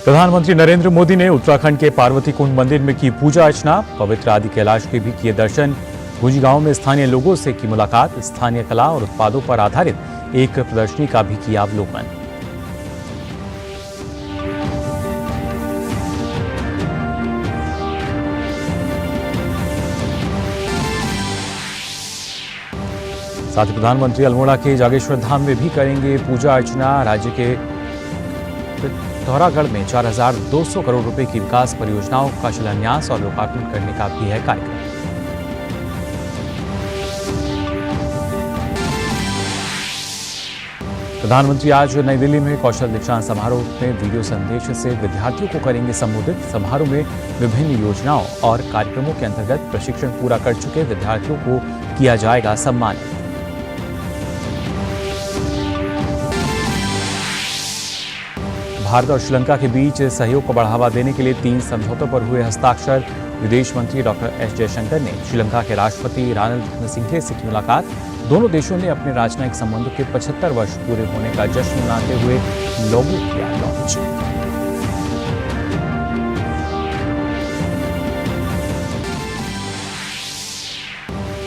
प्रधानमंत्री नरेंद्र मोदी ने उत्तराखंड के पार्वती कुंड मंदिर में की पूजा अर्चना, पवित्र आदि कैलाश के भी किए दर्शन। गुंजी गांव में स्थानीय लोगों से की मुलाकात, स्थानीय कला और उत्पादों पर आधारित एक प्रदर्शनी का भी किया अवलोकन। साथ ही प्रधानमंत्री अल्मोड़ा के जागेश्वर धाम में भी करेंगे पूजा अर्चना। राज्य के पिथौरागढ़ में 4,200 करोड़ रुपए की विकास परियोजनाओं का शिलान्यास और लोकार्पण करने का भी है कार्यक्रम। प्रधानमंत्री आज नई दिल्ली में कौशल दीक्षांत समारोह में वीडियो संदेश से विद्यार्थियों को करेंगे संबोधित। समारोह में विभिन्न योजनाओं और कार्यक्रमों के अंतर्गत प्रशिक्षण पूरा कर चुके विद्यार्थियों को किया जाएगा सम्मानित। भारत और श्रीलंका के बीच सहयोग को बढ़ावा देने के लिए 3 समझौतों पर हुए हस्ताक्षर। विदेश मंत्री डॉक्टर एस जयशंकर ने श्रीलंका के राष्ट्रपति रानिल विक्रमसिंघे से की मुलाकात। दोनों देशों ने अपने राजनयिक संबंधों के 75 वर्ष पूरे होने का जश्न मनाते हुए लोगो किया लॉन्च।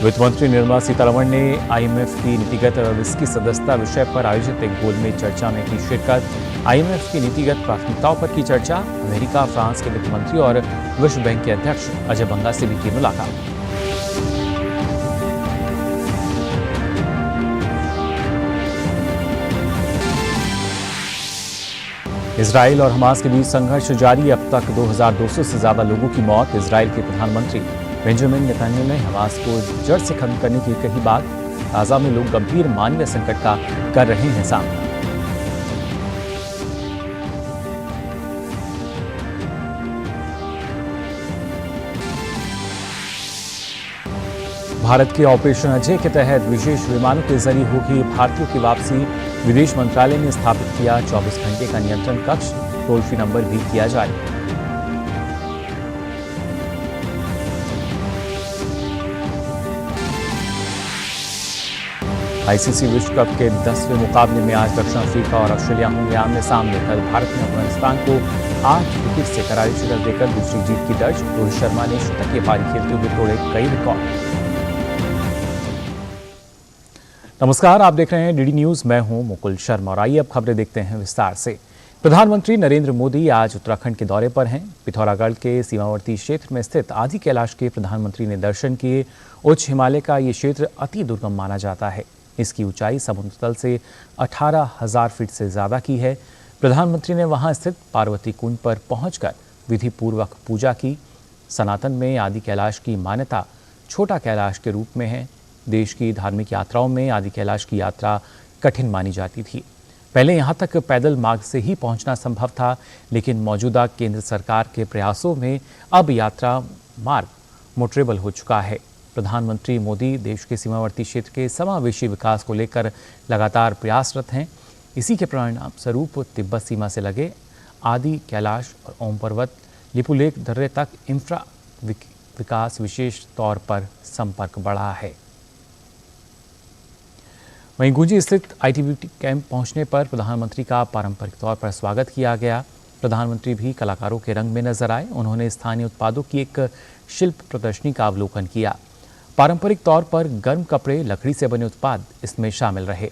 वित्त मंत्री निर्मला सीतारमण ने आईएमएफ की नीतिगत और इसकी सदस्यता विषय पर आयोजित एक गोलमेज चर्चा में की शिरकत। आईएमएफ की नीतिगत प्राथमिकताओं पर की चर्चा। अमेरिका, फ्रांस के वित्त मंत्री और विश्व बैंक के अध्यक्ष अजय बंगा से भी की मुलाकात। इजराइल और हमास के बीच संघर्ष जारी, अब तक 2,200 से ज्यादा लोगों की मौत। इजराइल के प्रधानमंत्री बेंजामिन नेतन्याहू ने हमास को जड़ से खत्म करने की कही बात। गाजा में लोग गंभीर मानवीय संकट का कर रहे हैं सामना। भारत के ऑपरेशन अजय के तहत विशेष विमानों के जरिए होगी भारतीयों की वापसी। विदेश मंत्रालय ने स्थापित किया 24 घंटे का नियंत्रण कक्ष, टोल फ्री नंबर भी किया जारी। आईसीसी विश्व कप के 10वें मुकाबले में आज दक्षिण अफ्रीका और ऑस्ट्रेलिया होंगे आमने सामने। कल भारत ने अफगानिस्तान को 8 विकेट से करारी शिकस्त देकर दूसरी जीत की दर्ज। रोहित शर्मा ने शतकीय पारी खेलते हुए तोड़े कई रिकॉर्ड। नमस्कार, आप देख रहे हैं डीडी न्यूज। मैं हूं मुकुल शर्मा और आइए अब खबरें देखते हैं विस्तार से। प्रधानमंत्री नरेंद्र मोदी आज उत्तराखंड के दौरे पर हैं। पिथौरागढ़ के सीमावर्ती क्षेत्र में स्थित आदि कैलाश के प्रधानमंत्री ने दर्शन किए। उच्च हिमालय का ये क्षेत्र अति दुर्गम माना जाता है। इसकी ऊंचाई समुद्र तल से 18,000 फीट से ज्यादा की है। प्रधानमंत्री ने वहां स्थित पार्वती कुंड पर पहुंचकर विधि पूर्वक पूजा की। सनातन में आदि कैलाश की मान्यता छोटा कैलाश के रूप में है। देश की धार्मिक यात्राओं में आदि कैलाश की यात्रा कठिन मानी जाती थी। पहले यहां तक पैदल मार्ग से ही पहुंचना संभव था, लेकिन मौजूदा केंद्र सरकार के प्रयासों में अब यात्रा मार्ग मोटरेबल हो चुका है। प्रधानमंत्री मोदी देश के सीमावर्ती क्षेत्र के समावेशी विकास को लेकर लगातार प्रयासरत हैं। इसी के परिणाम स्वरूप तिब्बत सीमा से लगे आदि कैलाश और ओम पर्वत लिपुलेख दर्रे तक इंफ्रा विकास विशेष तौर पर संपर्क बढ़ा है। वहीं गुंजी स्थित आईटीबीपी कैंप पहुंचने पर प्रधानमंत्री का पारंपरिक तौर पर स्वागत किया गया। प्रधानमंत्री भी कलाकारों के रंग में नजर आए। उन्होंने स्थानीय उत्पादों की एक शिल्प प्रदर्शनी का अवलोकन किया। पारंपरिक तौर पर गर्म कपड़े, लकड़ी से बने उत्पाद इसमें शामिल रहे।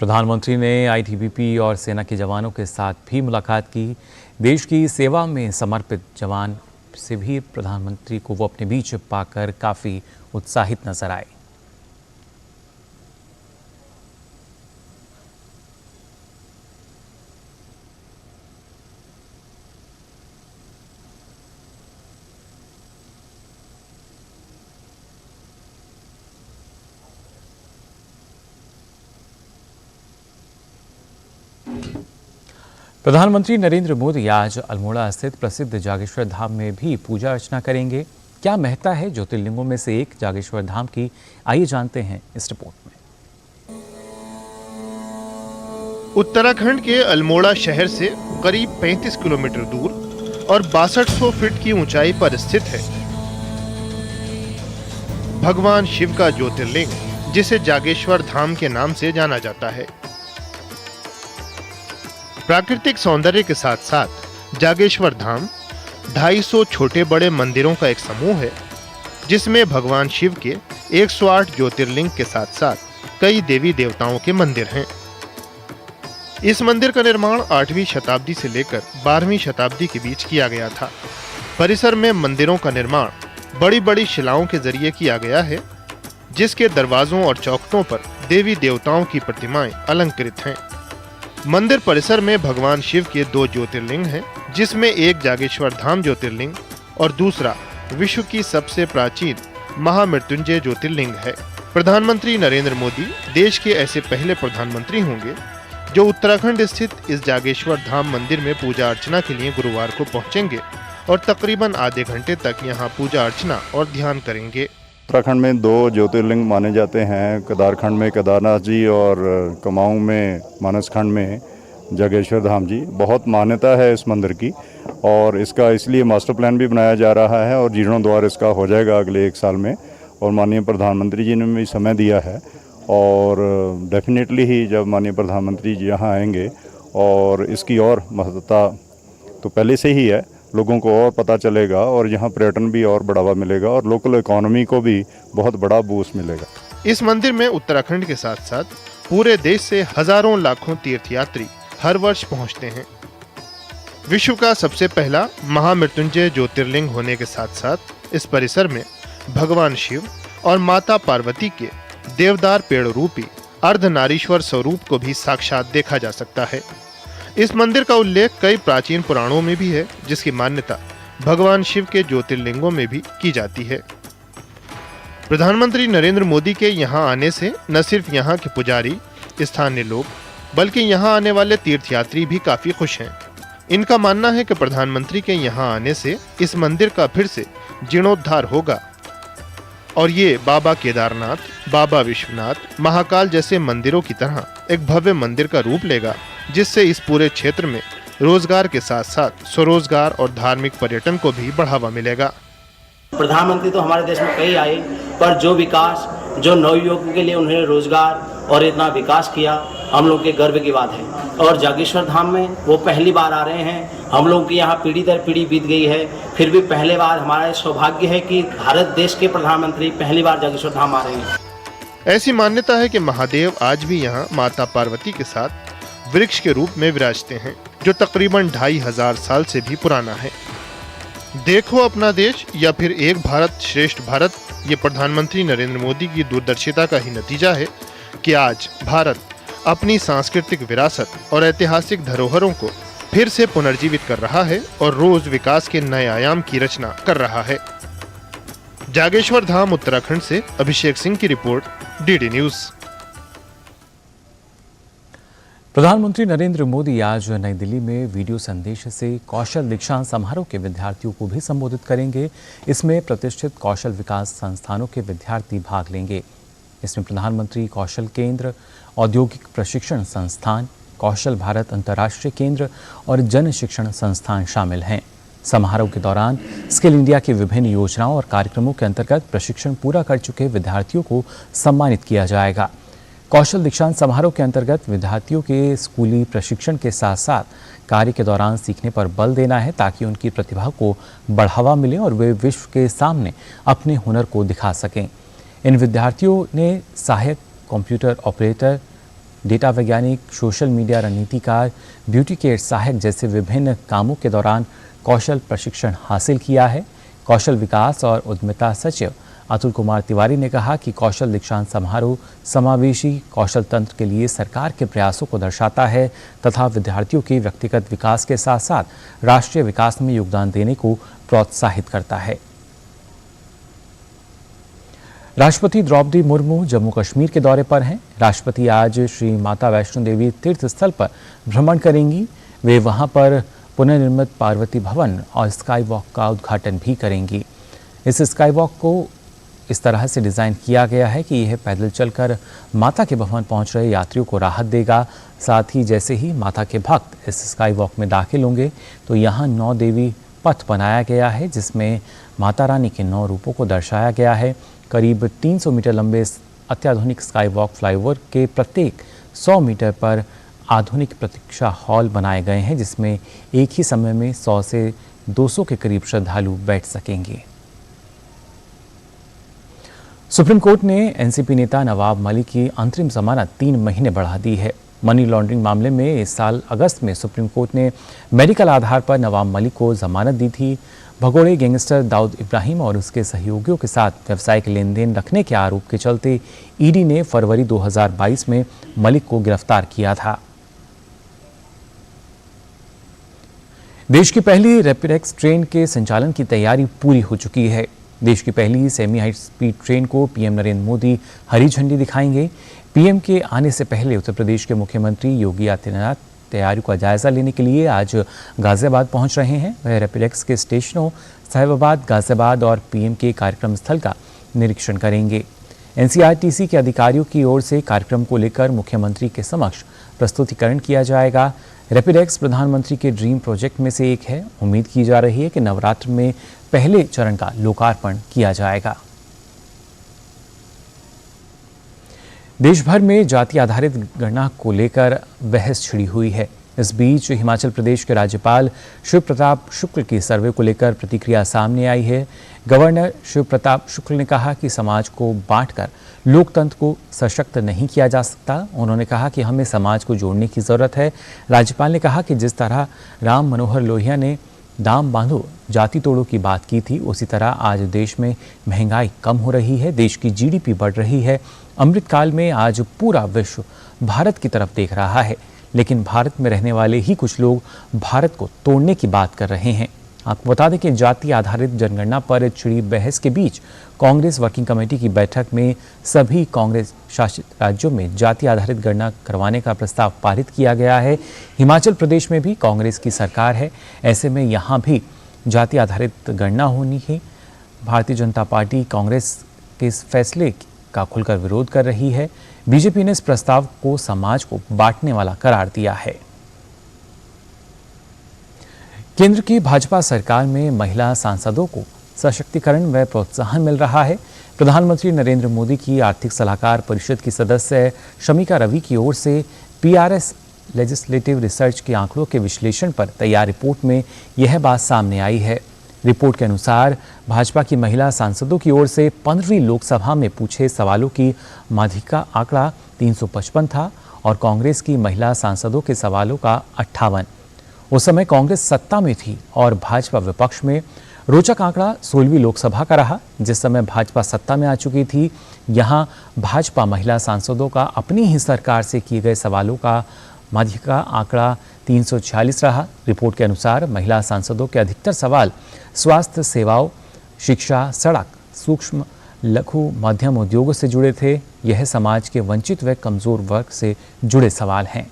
प्रधानमंत्री ने आईटीबीपी और सेना के जवानों के साथ भी मुलाकात की। देश की सेवा में समर्पित जवान से भी प्रधानमंत्री को वो अपने बीच पाकर काफ़ी उत्साहित नजर आए। प्रधानमंत्री नरेंद्र मोदी आज अल्मोड़ा स्थित प्रसिद्ध जागेश्वर धाम में भी पूजा अर्चना करेंगे। क्या महत्ता है ज्योतिर्लिंगों में से एक जागेश्वर धाम की, आइए जानते हैं इस रिपोर्ट में। उत्तराखंड के अल्मोड़ा शहर से करीब 35 किलोमीटर दूर और 6200 फीट की ऊंचाई पर स्थित है भगवान शिव का ज्योतिर्लिंग, जिसे जागेश्वर धाम के नाम से जाना जाता है। प्राकृतिक सौंदर्य के साथ साथ जागेश्वर धाम 250 छोटे बड़े मंदिरों का एक समूह है, जिसमें भगवान शिव के 108 ज्योतिर्लिंग के साथ साथ कई देवी देवताओं के मंदिर हैं। इस मंदिर का निर्माण 8वीं शताब्दी से लेकर 12वीं शताब्दी के बीच किया गया था। परिसर में मंदिरों का निर्माण बड़ी बड़ी शिलाओं के जरिए किया गया है, जिसके दरवाजों और चौखटों पर देवी देवताओं की प्रतिमाएं अलंकृत हैं। मंदिर परिसर में भगवान शिव के 2 ज्योतिर्लिंग हैं, जिसमें एक जागेश्वर धाम ज्योतिर्लिंग और दूसरा विश्व की सबसे प्राचीन महामृत्युंजय ज्योतिर्लिंग है। प्रधानमंत्री नरेंद्र मोदी देश के ऐसे पहले प्रधानमंत्री होंगे जो उत्तराखंड स्थित इस जागेश्वर धाम मंदिर में पूजा अर्चना के लिए गुरुवार को पहुंचेंगे और तकरीबन आधे घंटे तक यहां पूजा अर्चना और ध्यान करेंगे। उत्तराखंड में 2 ज्योतिर्लिंग माने जाते हैं, केदारखंड में केदारनाथ जी और कुमाऊं में मानसखंड में जागेश्वर धाम जी। बहुत मान्यता है इस मंदिर की और इसका इसलिए मास्टर प्लान भी बनाया जा रहा है और जीर्णोद्वार इसका हो जाएगा अगले 1 साल में, और माननीय प्रधानमंत्री जी ने भी समय दिया है और डेफिनेटली ही जब माननीय प्रधानमंत्री जी यहाँ आएंगे और इसकी और महत्ता तो पहले से ही है, लोगों को और पता चलेगा और यहाँ पर्यटन भी और बढ़ावा मिलेगा और लोकल इकोनॉमी को भी बहुत बड़ा बूस्ट मिलेगा। इस मंदिर में उत्तराखंड के साथ साथ पूरे देश से हजारों लाखों तीर्थयात्री हर वर्ष पहुँचते हैं। विश्व का सबसे पहला महामृत्युंजय ज्योतिर्लिंग होने के साथ साथ इस परिसर में भगवान शिव और माता पार्वती के देवदार पेड़ रूपी अर्धनारीश्वर स्वरूप को भी साक्षात देखा जा सकता है। इस मंदिर का उल्लेख कई प्राचीन पुराणों में भी है, जिसकी मान्यता भगवान शिव के ज्योतिर्लिंगों में भी की जाती है। प्रधानमंत्री नरेंद्र मोदी के यहां आने से न सिर्फ यहां के पुजारी, स्थानीय लोग, बल्कि यहां आने वाले तीर्थयात्री भी काफी खुश हैं। इनका मानना है कि प्रधानमंत्री के यहां आने से इस मंदिर का फिर से जीर्णोद्धार होगा और ये बाबा केदारनाथ, बाबा विश्वनाथ, महाकाल जैसे मंदिरों की तरह एक भव्य मंदिर का रूप लेगा, जिससे इस पूरे क्षेत्र में रोजगार के साथ साथ स्वरोजगार और धार्मिक पर्यटन को भी बढ़ावा मिलेगा। प्रधानमंत्री तो हमारे देश में कई आए, पर जो विकास, जो नवयुवकों के लिए उन्होंने रोजगार और इतना विकास किया, हम लोग के गर्व की बात है। और जागेश्वर धाम में वो पहली बार आ रहे हैं। हम लोग की यहाँ पीढ़ी दर पीढ़ी बीत गई है, फिर भी पहले बार हमारा सौभाग्य है कि भारत देश के प्रधानमंत्री पहली बार जागेश्वर धाम आ रहे हैं। ऐसी मान्यता है कि महादेव आज भी यहाँ माता पार्वती के साथ वृक्ष के रूप में विराजते हैं, जो तकरीबन 2500 साल से भी पुराना है। देखो अपना देश या फिर एक भारत श्रेष्ठ भारत, ये प्रधानमंत्री नरेंद्र मोदी की दूरदर्शिता का ही नतीजा है कि आज भारत अपनी सांस्कृतिक विरासत और ऐतिहासिक धरोहरों को फिर से पुनर्जीवित कर रहा है और रोज विकास के नए आयाम की रचना कर रहा है। जागेश्वर धाम उत्तराखंड से अभिषेक सिंह की रिपोर्ट, डीडी न्यूज। प्रधानमंत्री नरेंद्र मोदी आज नई दिल्ली में वीडियो संदेश से कौशल दीक्षांत समारोह के विद्यार्थियों को भी संबोधित करेंगे। इसमें प्रतिष्ठित कौशल विकास संस्थानों के विद्यार्थी भाग लेंगे। इसमें प्रधानमंत्री कौशल केंद्र, औद्योगिक प्रशिक्षण संस्थान, कौशल भारत अंतर्राष्ट्रीय केंद्र और जन शिक्षण संस्थान शामिल हैं। समारोह के दौरान स्किल इंडिया की विभिन्न योजनाओं और कार्यक्रमों के अंतर्गत प्रशिक्षण पूरा कर चुके विद्यार्थियों को सम्मानित किया जाएगा। कौशल दीक्षांत समारोह के अंतर्गत विद्यार्थियों के स्कूली प्रशिक्षण के साथ साथ कार्य के दौरान सीखने पर बल देना है, ताकि उनकी प्रतिभा को बढ़ावा मिले और वे विश्व के सामने अपने हुनर को दिखा सकें। इन विद्यार्थियों ने सहायक कंप्यूटर ऑपरेटर, डेटा वैज्ञानिक, सोशल मीडिया रणनीतिकार, ब्यूटी केयर सहायक जैसे विभिन्न कामों के दौरान कौशल प्रशिक्षण हासिल किया है। कौशल विकास और उद्यमिता सचिव अतुल कुमार तिवारी ने कहा कि कौशल दीक्षांत समारोह समावेशी कौशल तंत्र के लिए सरकार के प्रयासों को दर्शाता है तथा विद्यार्थियों के व्यक्तिगत विकास के साथ साथ राष्ट्रीय विकास में योगदान देने को प्रोत्साहित करता है। राष्ट्रपति द्रौपदी मुर्मू जम्मू कश्मीर के दौरे पर हैं। राष्ट्रपति आज श्री माता वैष्णो देवी तीर्थ स्थल पर भ्रमण करेंगी। वे वहां पर पुनर्निर्मित पार्वती भवन और स्काई वॉक का उद्घाटन भी करेंगी। इस स्काई वॉक को इस तरह से डिज़ाइन किया गया है कि यह पैदल चलकर माता के भवन पहुंच रहे यात्रियों को राहत देगा। साथ ही जैसे ही माता के भक्त इस स्काई वॉक में दाखिल होंगे तो यहाँ 9 देवी पथ बनाया गया है, जिसमें माता रानी के 9 रूपों को दर्शाया गया है। करीब 300 मीटर लंबे इस अत्याधुनिक स्काई वॉक फ्लाईओवर के प्रत्येक 100 मीटर पर आधुनिक प्रतीक्षा हॉल बनाए गए हैं, जिसमें एक ही समय में 100 से 200 के करीब श्रद्धालु बैठ सकेंगे। सुप्रीम कोर्ट ने एनसीपी नेता नवाब मलिक की अंतरिम जमानत 3 महीने बढ़ा दी है। मनी लॉन्ड्रिंग मामले में इस साल अगस्त में सुप्रीम कोर्ट ने मेडिकल आधार पर नवाब मलिक को जमानत दी थी। भगोड़े गैंगस्टर दाऊद इब्राहिम और उसके सहयोगियों के साथ व्यावसायिक लेन देन रखने के आरोप के चलते ईडी ने फरवरी 2022 में मलिक को गिरफ्तार किया था। देश की पहली रैपिडेक्स ट्रेन के संचालन की तैयारी पूरी हो चुकी है। देश की पहली सेमी हाई स्पीड ट्रेन को पीएम नरेंद्र मोदी हरी झंडी दिखाएंगे। पीएम के आने से पहले उत्तर प्रदेश के मुख्यमंत्री योगी आदित्यनाथ तैयारियों का जायजा लेने के लिए आज गाजियाबाद पहुंच रहे हैं। वह रैपिडेक्स के स्टेशनों साहिबाबाद, गाजियाबाद और पीएम के कार्यक्रम स्थल का निरीक्षण करेंगे। एनसीआरटीसी के अधिकारियों की ओर से कार्यक्रम को लेकर मुख्यमंत्री के समक्ष प्रस्तुतिकरण किया जाएगा। रैपिडेक्स प्रधानमंत्री के ड्रीम प्रोजेक्ट में से एक है। उम्मीद की जा रही है कि नवरात्र में पहले चरण का लोकार्पण किया जाएगा। देश भर में जाति आधारित गणना को लेकर बहस छिड़ी हुई है। इस बीच हिमाचल प्रदेश के राज्यपाल शिव प्रताप शुक्ल की सर्वे को लेकर प्रतिक्रिया सामने आई है। गवर्नर शिव प्रताप शुक्ल ने कहा कि समाज को बांटकर लोकतंत्र को सशक्त नहीं किया जा सकता। उन्होंने कहा कि हमें समाज को जोड़ने की ज़रूरत है। राज्यपाल ने कहा कि जिस तरह राम मनोहर लोहिया ने दाम बांधो जाति तोड़ो की बात की थी, उसी तरह आज देश में महंगाई कम हो रही है, देश की जीडीपी बढ़ रही है। अमृतकाल में आज पूरा विश्व भारत की तरफ देख रहा है, लेकिन भारत में रहने वाले ही कुछ लोग भारत को तोड़ने की बात कर रहे हैं। आपको बता दें कि जाति आधारित जनगणना पर छिड़ी बहस के बीच कांग्रेस वर्किंग कमेटी की बैठक में सभी कांग्रेस शासित राज्यों में जाति आधारित गणना करवाने का प्रस्ताव पारित किया गया है। हिमाचल प्रदेश में भी कांग्रेस की सरकार है, ऐसे में यहाँ भी जाति आधारित गणना होनी है। भारतीय जनता पार्टी कांग्रेस के इस फैसले का खुलकर विरोध कर रही है। बीजेपी ने इस प्रस्ताव को समाज को बांटने वाला करार दिया है। केंद्र की भाजपा सरकार में महिला सांसदों को सशक्तिकरण व प्रोत्साहन मिल रहा है। प्रधानमंत्री नरेंद्र मोदी की आर्थिक सलाहकार परिषद की सदस्य शमिका रवि की ओर से पीआरएस लेजिस्लेटिव रिसर्च के आंकड़ों के विश्लेषण पर तैयार रिपोर्ट में यह बात सामने आई है। रिपोर्ट के अनुसार भाजपा की महिला सांसदों की ओर से 15वीं लोकसभा में पूछे सवालों की माध्यिका आंकड़ा 355 था और कांग्रेस की महिला सांसदों के सवालों का 58। उस समय कांग्रेस सत्ता में थी और भाजपा विपक्ष में। रोचक आंकड़ा 16वीं लोकसभा का रहा, जिस समय भाजपा सत्ता में आ चुकी थी। यहाँ भाजपा महिला सांसदों का अपनी ही सरकार से किए गए सवालों का माध्यिका आंकड़ा 346 रहा। रिपोर्ट के अनुसार महिला सांसदों के अधिकतर सवाल स्वास्थ्य सेवाओं, शिक्षा, सड़क, सूक्ष्म लघु मध्यम उद्योगों से जुड़े थे। यह समाज के वंचित व कमजोर वर्ग से जुड़े सवाल हैं।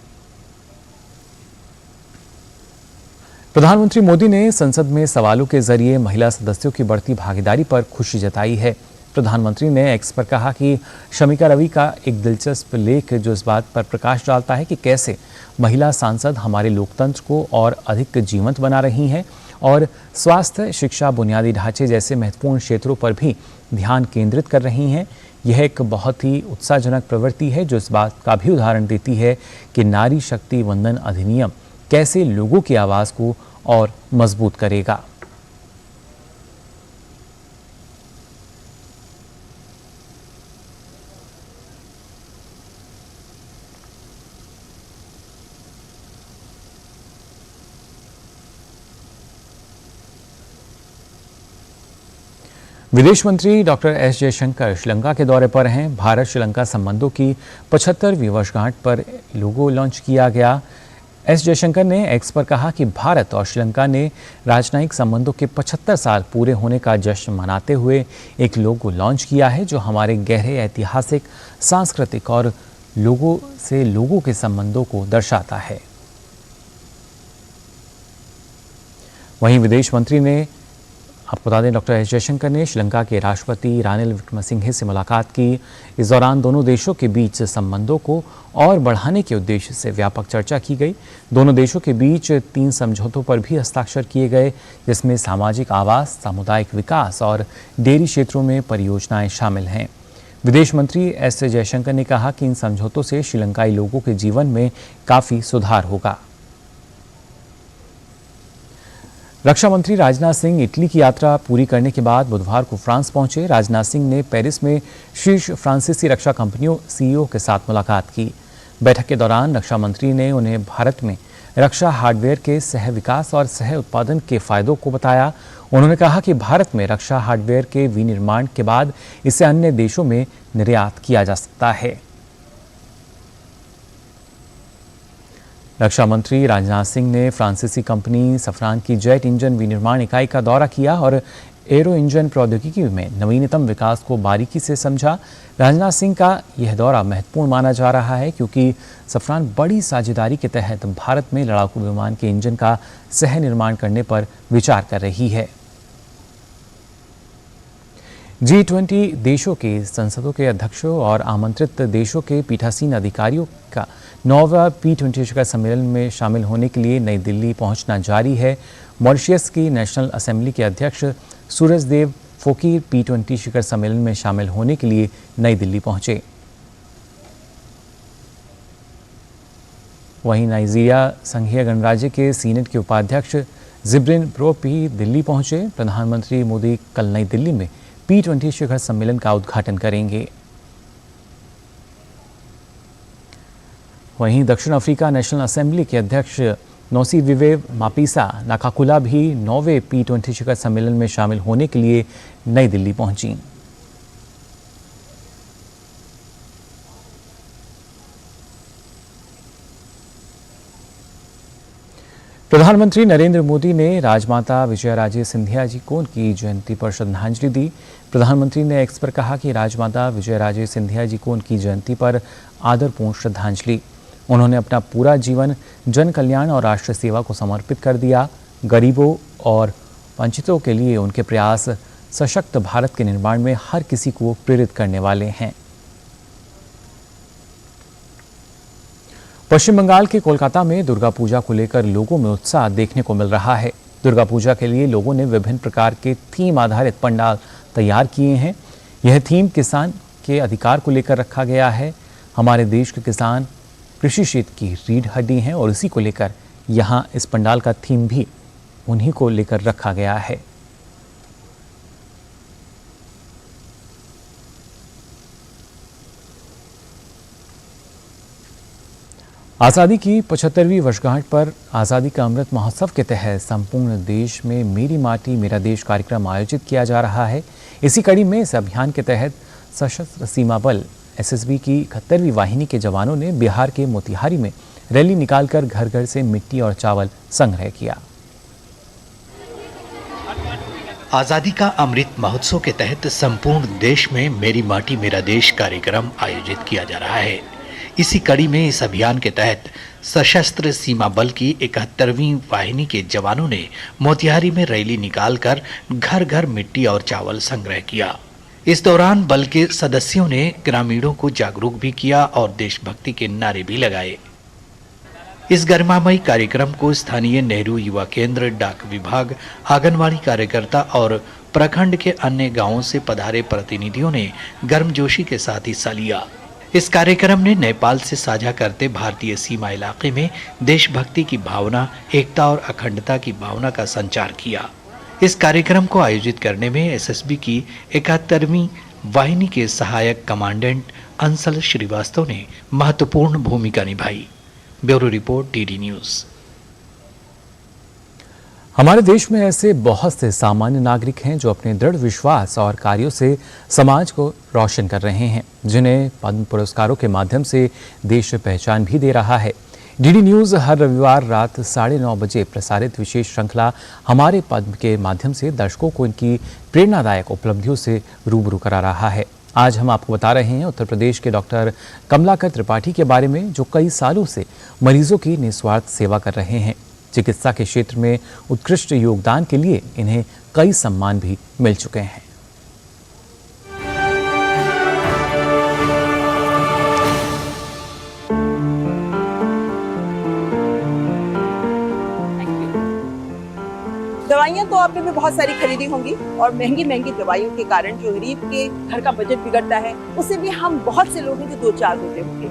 प्रधानमंत्री मोदी ने संसद में सवालों के जरिए महिला सदस्यों की बढ़ती भागीदारी पर खुशी जताई है। प्रधानमंत्री ने एक्स पर कहा कि शमिका रवि का एक दिलचस्प लेख जो इस बात पर प्रकाश डालता है कि कैसे महिला सांसद हमारे लोकतंत्र को और अधिक जीवंत बना रही हैं और स्वास्थ्य, शिक्षा, बुनियादी ढांचे जैसे महत्वपूर्ण क्षेत्रों पर भी ध्यान केंद्रित कर रही हैं। यह एक बहुत ही उत्साहजनक प्रवृत्ति है जो इस बात का भी उदाहरण देती है कि नारी शक्ति वंदन अधिनियम कैसे लोगों की आवाज़ को और मजबूत करेगा। विदेश मंत्री डॉक्टर एस जयशंकर श्रीलंका के दौरे पर हैं। भारत श्रीलंका संबंधों की 75वीं वर्षगांठ पर लोगो लॉन्च किया गया। एस जयशंकर ने एक्स पर कहा कि भारत और श्रीलंका ने राजनयिक संबंधों के 75 साल पूरे होने का जश्न मनाते हुए एक लोगो लॉन्च किया है जो हमारे गहरे ऐतिहासिक, सांस्कृतिक और लोगों से लोगों के संबंधों को दर्शाता है। वहीं विदेश मंत्री ने, आपको बता दें, डॉक्टर एस जयशंकर ने श्रीलंका के राष्ट्रपति रानिल विक्रमसिंघे से मुलाकात की। इस दौरान दोनों देशों के बीच संबंधों को और बढ़ाने के उद्देश्य से व्यापक चर्चा की गई। दोनों देशों के बीच 3 समझौतों पर भी हस्ताक्षर किए गए, जिसमें सामाजिक आवास, सामुदायिक विकास और डेयरी क्षेत्रों में परियोजनाएं शामिल हैं। विदेश मंत्री एस जयशंकर ने कहा कि इन समझौतों से श्रीलंकाई लोगों के जीवन में काफी सुधार होगा। रक्षा मंत्री राजनाथ सिंह इटली की यात्रा पूरी करने के बाद बुधवार को फ्रांस पहुंचे। राजनाथ सिंह ने पेरिस में शीर्ष फ्रांसीसी रक्षा कंपनियों सीईओ के साथ मुलाकात की। बैठक के दौरान रक्षा मंत्री ने उन्हें भारत में रक्षा हार्डवेयर के सह विकास और सह उत्पादन के फायदों को बताया। उन्होंने कहा कि भारत में रक्षा हार्डवेयर के विनिर्माण के बाद इसे अन्य देशों में निर्यात किया जा सकता है। रक्षा मंत्री राजनाथ सिंह ने फ्रांसीसी कंपनी सफरान की जेट इंजन विनिर्माण इकाई का दौरा किया और एरो इंजन प्रौद्योगिकी में नवीनतम विकास को बारीकी से समझा। राजनाथ सिंह का यह दौरा महत्वपूर्ण माना जा रहा है क्योंकि सफरान बड़ी साझेदारी के तहत भारत में लड़ाकू विमान के इंजन का सह निर्माण करने पर विचार कर रही है। G20 देशों के संसदों के अध्यक्षों और आमंत्रित देशों के पीठासीन अधिकारियों का 9वां P20 शिखर सम्मेलन में शामिल होने के लिए नई दिल्ली पहुंचना जारी है। मॉरिशस की नेशनल असेंबली के अध्यक्ष सूरजदेव फोकीर P20 शिखर सम्मेलन में शामिल होने के लिए नई दिल्ली पहुंचे। वहीं नाइजीरिया संघीय गणराज्य के सीनेट के उपाध्यक्ष जिब्रिन ब्रो भी दिल्ली पहुंचे। प्रधानमंत्री मोदी कल नई दिल्ली में P20 शिखर सम्मेलन का उद्घाटन करेंगे। वहीं दक्षिण अफ्रीका नेशनल असेंबली के अध्यक्ष नोसीविवे मापिसा नाकाकुला भी 9वें P20 शिखर सम्मेलन में शामिल होने के लिए नई दिल्ली पहुंची। प्रधानमंत्री नरेंद्र मोदी ने राजमाता विजयाराजे सिंधिया जी को उनकी जयंती पर श्रद्धांजलि दी। प्रधानमंत्री ने एक्स पर कहा कि राजमाता विजयाराजे सिंधिया जी को उनकी जयंती पर आदरपूर्ण श्रद्धांजलि। उन्होंने अपना पूरा जीवन जन कल्याण और राष्ट्र सेवा को समर्पित कर दिया। गरीबों और वंचितों के लिए उनके प्रयास सशक्त भारत के निर्माण में हर किसी को प्रेरित करने वाले हैं। पश्चिम बंगाल के कोलकाता में दुर्गा पूजा को लेकर लोगों में उत्साह देखने को मिल रहा है। दुर्गा पूजा के लिए लोगों ने विभिन्न प्रकार के थीम आधारित पंडाल तैयार किए हैं। यह थीम किसान के अधिकार को लेकर रखा गया है। हमारे देश के किसान कृषि क्षेत्र की रीढ़ हड्डी हैं और इसी को लेकर यहाँ इस पंडाल का थीम भी उन्हीं को लेकर रखा गया है। आज़ादी की 75वीं वर्षगांठ पर आज़ादी का अमृत महोत्सव के तहत संपूर्ण देश में मेरी माटी मेरा देश कार्यक्रम आयोजित किया जा रहा है। इसी कड़ी में इस अभियान के तहत सशस्त्र सीमा बल एसएसबी की 71वीं वाहिनी के जवानों ने बिहार के मोतिहारी में रैली निकालकर घर घर से मिट्टी और चावल संग्रह किया। आज़ादी का अमृत महोत्सव के तहत संपूर्ण देश में मेरी माटी मेरा देश कार्यक्रम आयोजित किया जा रहा है। इसी कड़ी में इस अभियान के तहत सशस्त्र सीमा बल की 71वीं वाहिनी के जवानों ने मोतिहारी में रैली निकालकर घर घर मिट्टी और चावल संग्रह किया। इस दौरान बल के सदस्यों ने ग्रामीणों को जागरूक भी किया और देशभक्ति के नारे भी लगाए। इस गरिमामयी कार्यक्रम को स्थानीय नेहरू युवा केंद्र, डाक विभाग, आंगनवाड़ी कार्यकर्ता और प्रखंड के अन्य गांवों से पधारे प्रतिनिधियों ने गर्मजोशी के साथ हिस्सा लिया। इस कार्यक्रम ने नेपाल से साझा करते भारतीय सीमा इलाके में देशभक्ति की भावना, एकता और अखंडता की भावना का संचार किया। इस कार्यक्रम को आयोजित करने में एसएसबी की 71वीं वाहिनी के सहायक कमांडेंट अंसल श्रीवास्तव ने महत्वपूर्ण भूमिका निभाई। Bureau report, DD news. हमारे देश में ऐसे बहुत से सामान्य नागरिक हैं जो अपने दृढ़ विश्वास और कार्यों से समाज को रोशन कर रहे हैं, जिन्हें पद्म पुरस्कारों के माध्यम से देश पहचान भी दे रहा है। डीडी न्यूज़ हर रविवार रात 9:30 बजे प्रसारित विशेष श्रृंखला हमारे पद्म के माध्यम से दर्शकों को इनकी प्रेरणादायक उपलब्धियों से रूबरू करा रहा है। आज हम आपको बता रहे हैं उत्तर प्रदेश के डॉक्टर कमलाकर त्रिपाठी के बारे में, जो कई सालों से मरीजों की निस्वार्थ सेवा कर रहे हैं। चिकित्सा के क्षेत्र में उत्कृष्ट योगदान के लिए इन्हें कई सम्मान भी मिल चुके हैं। दवाइयाँ तो आपने भी बहुत सारी खरीदी होंगी और महंगी महंगी दवाइयों के कारण जो गरीब के घर का बजट बिगड़ता है, उससे भी हम बहुत से लोगों के दो चार होते होंगे।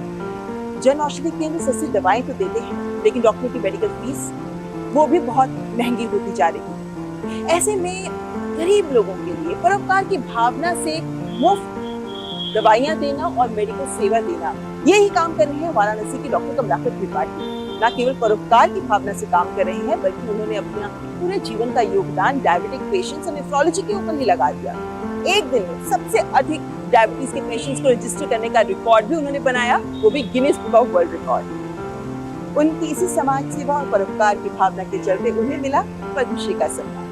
जन औषधि केंद्र सस्ती दवाएं तो देते हैं, लेकिन डॉक्टर की मेडिकल फीस वो भी बहुत महंगी होती जा रही है। ऐसे में गरीब लोगों के लिए परोपकार की भावना से मुफ्त दवाइयाँ देना और मेडिकल सेवा देना, यही काम कर रहे हैं वाराणसी की डॉक्टर कमलाकर त्रिपाठी। न केवल परोपकार की भावना से काम कर रहे हैं, बल्कि उन्होंने अपना पूरे जीवन का योगदान डायबिटिक पेशेंट्स और नेफ्रोलॉजी के ऊपर ही लगा दिया। एक दिन में सबसे अधिक डायबिटीज के पेशेंट्स को रजिस्टर करने का रिकॉर्ड भी उन्होंने बनाया, वो भी Guinness book of world record. उनकी इसी समाज सेवा और परोपकार की भावना के चलते उन्हें मिला पद्मश्री का सम्मान।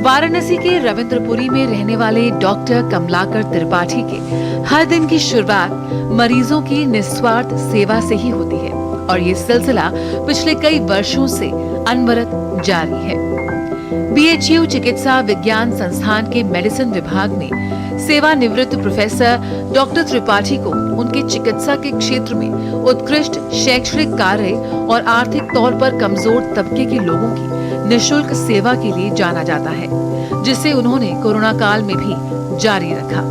वाराणसी के रविंद्रपुरी में रहने वाले डॉक्टर कमलाकर त्रिपाठी के हर दिन की शुरुआत मरीजों की निस्वार्थ सेवा से ही होती है और ये सिलसिला पिछले कई वर्षों से अनवरत जारी है। बीएचयू चिकित्सा विज्ञान संस्थान के मेडिसिन विभाग में सेवानिवृत्त प्रोफेसर डॉक्टर त्रिपाठी को उनके चिकित्सा के क्षेत्र में उत्कृष्ट शैक्षणिक कार्य और आर्थिक तौर पर कमजोर तबके के लोगों की निःशुल्क सेवा के लिए जाना जाता है, जिसे उन्होंने कोरोना काल में भी जारी रखा।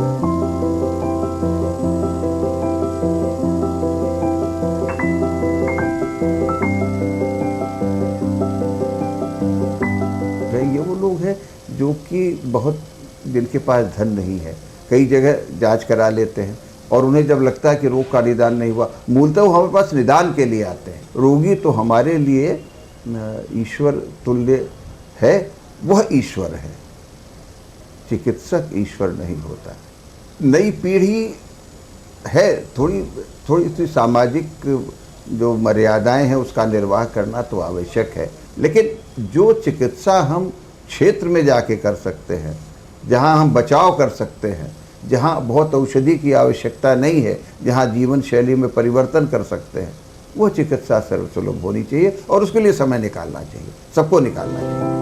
ये वो लोग हैं जो कि बहुत जिनके पास धन नहीं है, कई जगह जांच करा लेते हैं और उन्हें जब लगता है कि रोग का निदान नहीं हुआ, मूलतः वो हमारे पास निदान के लिए आते हैं। रोगी तो हमारे लिए ईश्वर तुल्य है, वह ईश्वर है, चिकित्सक ईश्वर नहीं होता। नई पीढ़ी है, थोड़ी सी सामाजिक जो मर्यादाएं हैं उसका निर्वाह करना तो आवश्यक है, लेकिन जो चिकित्सा हम क्षेत्र में जाके कर सकते हैं, जहां हम बचाव कर सकते हैं, जहां बहुत औषधि की आवश्यकता नहीं है, जहां जीवन शैली में परिवर्तन कर सकते हैं, वो चिकित्सा सर्वसुलभ होनी चाहिए और उसके लिए समय निकालना चाहिए, सबको निकालना चाहिए।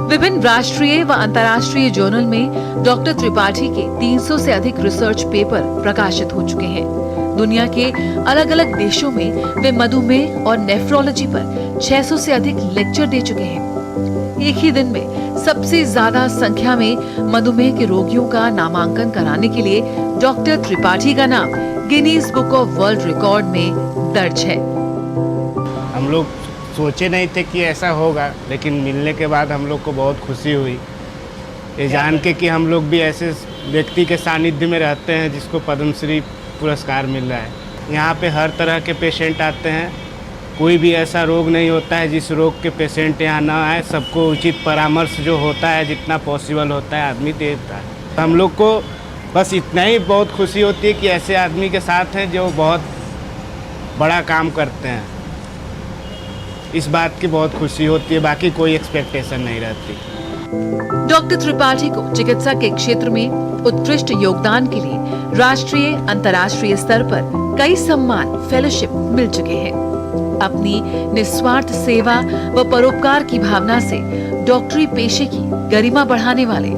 विभिन्न राष्ट्रीय व अंतर्राष्ट्रीय जर्नल में डॉक्टर त्रिपाठी के 300 से अधिक रिसर्च पेपर प्रकाशित हो चुके हैं। दुनिया के अलग अलग देशों में वे मधुमेह और नेफ्रोलॉजी पर 600 से अधिक लेक्चर दे चुके हैं। एक ही दिन में सबसे ज्यादा संख्या में मधुमेह के रोगियों का नामांकन कराने के लिए डॉक्टर त्रिपाठी का नाम Guinness book of world record में दर्ज है। हम लोग सोचे नहीं थे कि ऐसा होगा, लेकिन मिलने के बाद हम लोग को बहुत खुशी हुई ये जान के कि हम लोग भी ऐसे व्यक्ति के सानिध्य में रहते हैं जिसको पद्मश्री पुरस्कार मिल रहा है। यहाँ पे हर तरह के पेशेंट आते हैं, कोई भी ऐसा रोग नहीं होता है जिस रोग के पेशेंट यहाँ ना आए। सबको उचित परामर्श जो होता है, जितना पॉसिबल होता है आदमी देता है। हम लोग को बस इतना ही बहुत खुशी होती है कि ऐसे आदमी के साथ हैं जो बहुत बड़ा काम करते हैं, इस बात की बहुत खुशी होती है, बाकी कोई एक्सपेक्टेशन नहीं रहती। डॉक्टर त्रिपाठी को चिकित्सा के क्षेत्र में उत्कृष्ट योगदान के लिए राष्ट्रीय अंतर्राष्ट्रीय स्तर पर कई सम्मान फेलोशिप मिल चुके हैं। अपनी निस्वार्थ सेवा व परोपकार की भावना से डॉक्टरी पेशे की गरिमा बढ़ाने वाले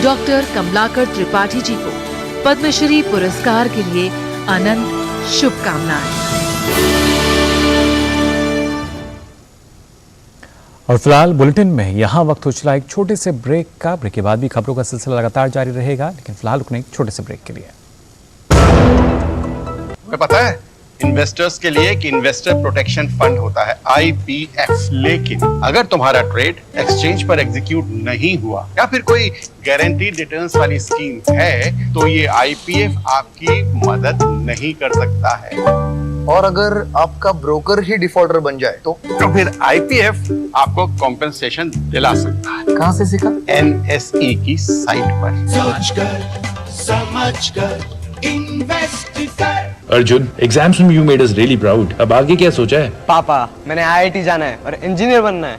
डॉक्टर कमलाकर त्रिपाठी जी को पद्मश्री पुरस्कार के लिए अनंत शुभकामनाएं। और फिलहाल बुलेटिन में यहाँ वक्त हो चला एक छोटे से ब्रेक का। ब्रेक के बाद भी खबरों का सिलसिला लगातार जारी रहेगा, लेकिन फिलहाल रुकने एक छोटे से ब्रेक के लिए। तुम्हें पता है इन्वेस्टर्स के लिए एक इन्वेस्टर प्रोटेक्शन फंड होता है IPF, लेकिन अगर तुम्हारा ट्रेड एक्सचेंज पर एग्जीक्यूट नहीं हुआ या फिर कोई गारंटीड रिटर्न्स वाली स्कीम है तो ये IPF आपकी मदद नहीं कर सकता है। और अगर आपका ब्रोकर ही डिफॉल्टर बन जाए तो फिर IPF आपको कॉम्पेंसेशन दिला सकता है। कहाँ से सीखा? NSE की साइट पर। सोचकर समझकर इन्वेस्ट कर। अर्जुन, एग्जाम्स में you made us really proud. अब आगे क्या सोचा है? पापा, मैंने IIT जाना है और इंजीनियर बनना है।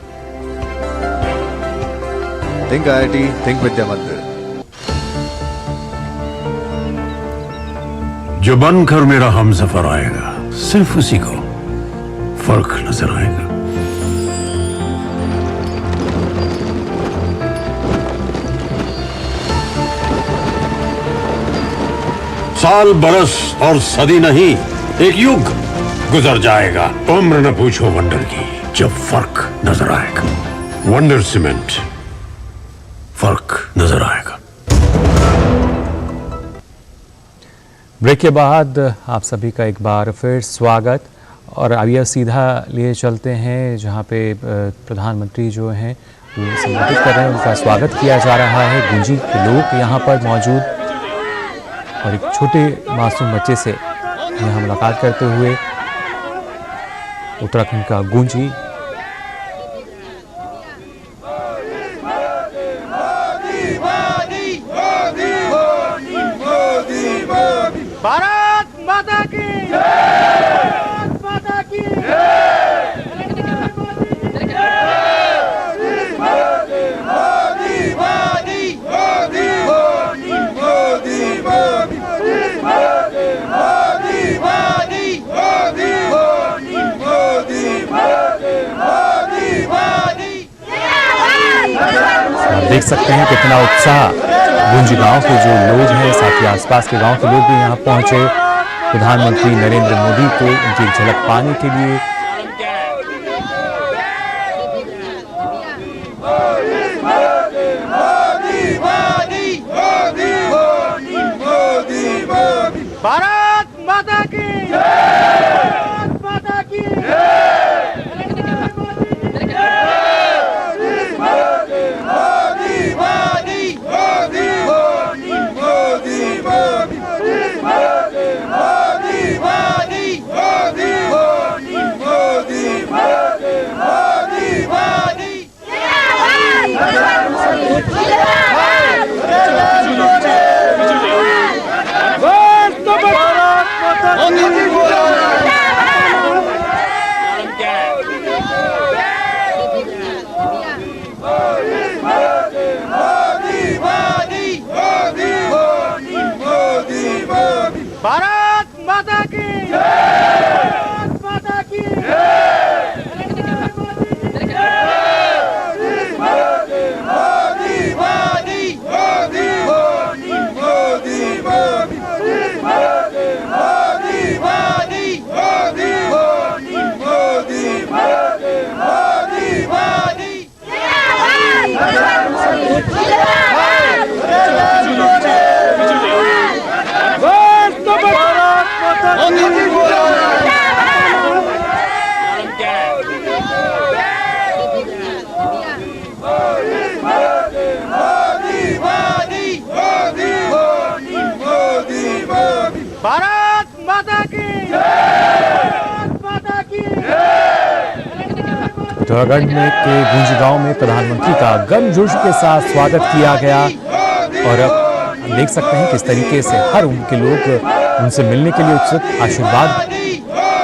Think IIT, think विद्या मंदिर। जो बनकर मेरा हमसफर आएगा, सिर्फ उसी को फर्क नजर आएगा। साल बरस और सदी नहीं, एक युग गुजर जाएगा। उम्र न पूछो वंडर की, जब फर्क नजर आएगा। वंडर सीमेंट, फर्क नजर आएगा। ब्रेक के बाद आप सभी का एक बार फिर स्वागत। और आइए सीधा लिए चलते हैं जहां पे प्रधानमंत्री जो हैं वो संबोधित कर रहे हैं, उनका स्वागत किया जा रहा है। गुंजी के लोग यहाँ पर मौजूद और एक छोटे मासूम बच्चे से यहाँ मुलाकात करते हुए उत्तराखंड का गुंजी भारत माता की भारत माता की आप देख सकते हैं कितना उत्साह गुंजी गांव के जो लोग हैं, साथ ही आसपास के गांव के लोग भी यहाँ पहुंचे प्रधानमंत्री नरेंद्र मोदी को उनकी एक झलक पाने के लिए। भारत माता की भारत माता की भारत माता की भारत माता की भारत माता की भारत माता की पिथौरागढ़ में के गुंजी गांव में प्रधानमंत्री का गर्मजोशी के साथ स्वागत किया गया और अब देख सकते हैं किस तरीके से हर उम्र के लोग उनसे मिलने के लिए उत्सुक, आशीर्वाद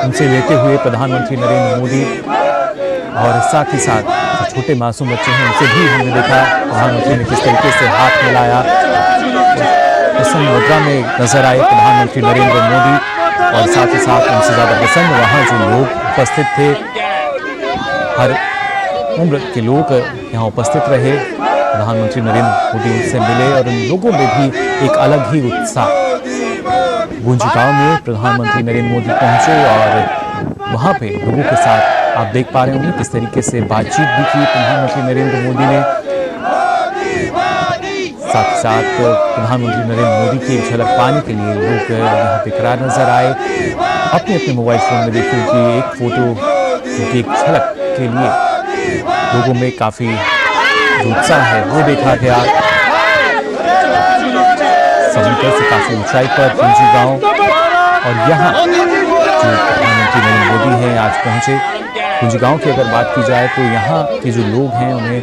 उनसे लेते हुए प्रधानमंत्री नरेंद्र मोदी और साथ ही साथ जो छोटे मासूम बच्चे हैं उनसे भी हमने देखा प्रधानमंत्री ने किस तरीके से हाथ मिलाया। प्रसन्न मुद्रा में नजर आए प्रधानमंत्री नरेंद्र मोदी और साथ ही साथ उनसे ज्यादा प्रसन्न वहाँ जो लोग उपस्थित थे, हर उम्र के लोग यहाँ उपस्थित रहे। प्रधानमंत्री नरेंद्र मोदी उनसे मिले और उन लोगों में भी एक अलग ही उत्साह। गुंजी गांव में प्रधानमंत्री नरेंद्र मोदी पहुंचे और वहां पे लोगों के साथ आप देख पा रहे होंगे किस तरीके से बातचीत भी की प्रधानमंत्री नरेंद्र मोदी ने। साथ ही साथ प्रधानमंत्री नरेंद्र मोदी की एक झलक पाने के लिए लोग यहाँ पे करार नजर आए। अपने अपने मोबाइल फोन में देखिए उनकी एक फोटो, उनकी एक झलक के लिए लोगों में काफी जो उत्साह है वो देखा गया। समुद्र से काफी ऊंचाई पर गुंजी गांव और यहाँ जो प्रधानमंत्री नरेंद्र मोदी हैं आज पहुंचे। गुंजी गांव की अगर बात की जाए तो यहाँ के जो लोग हैं उन्हें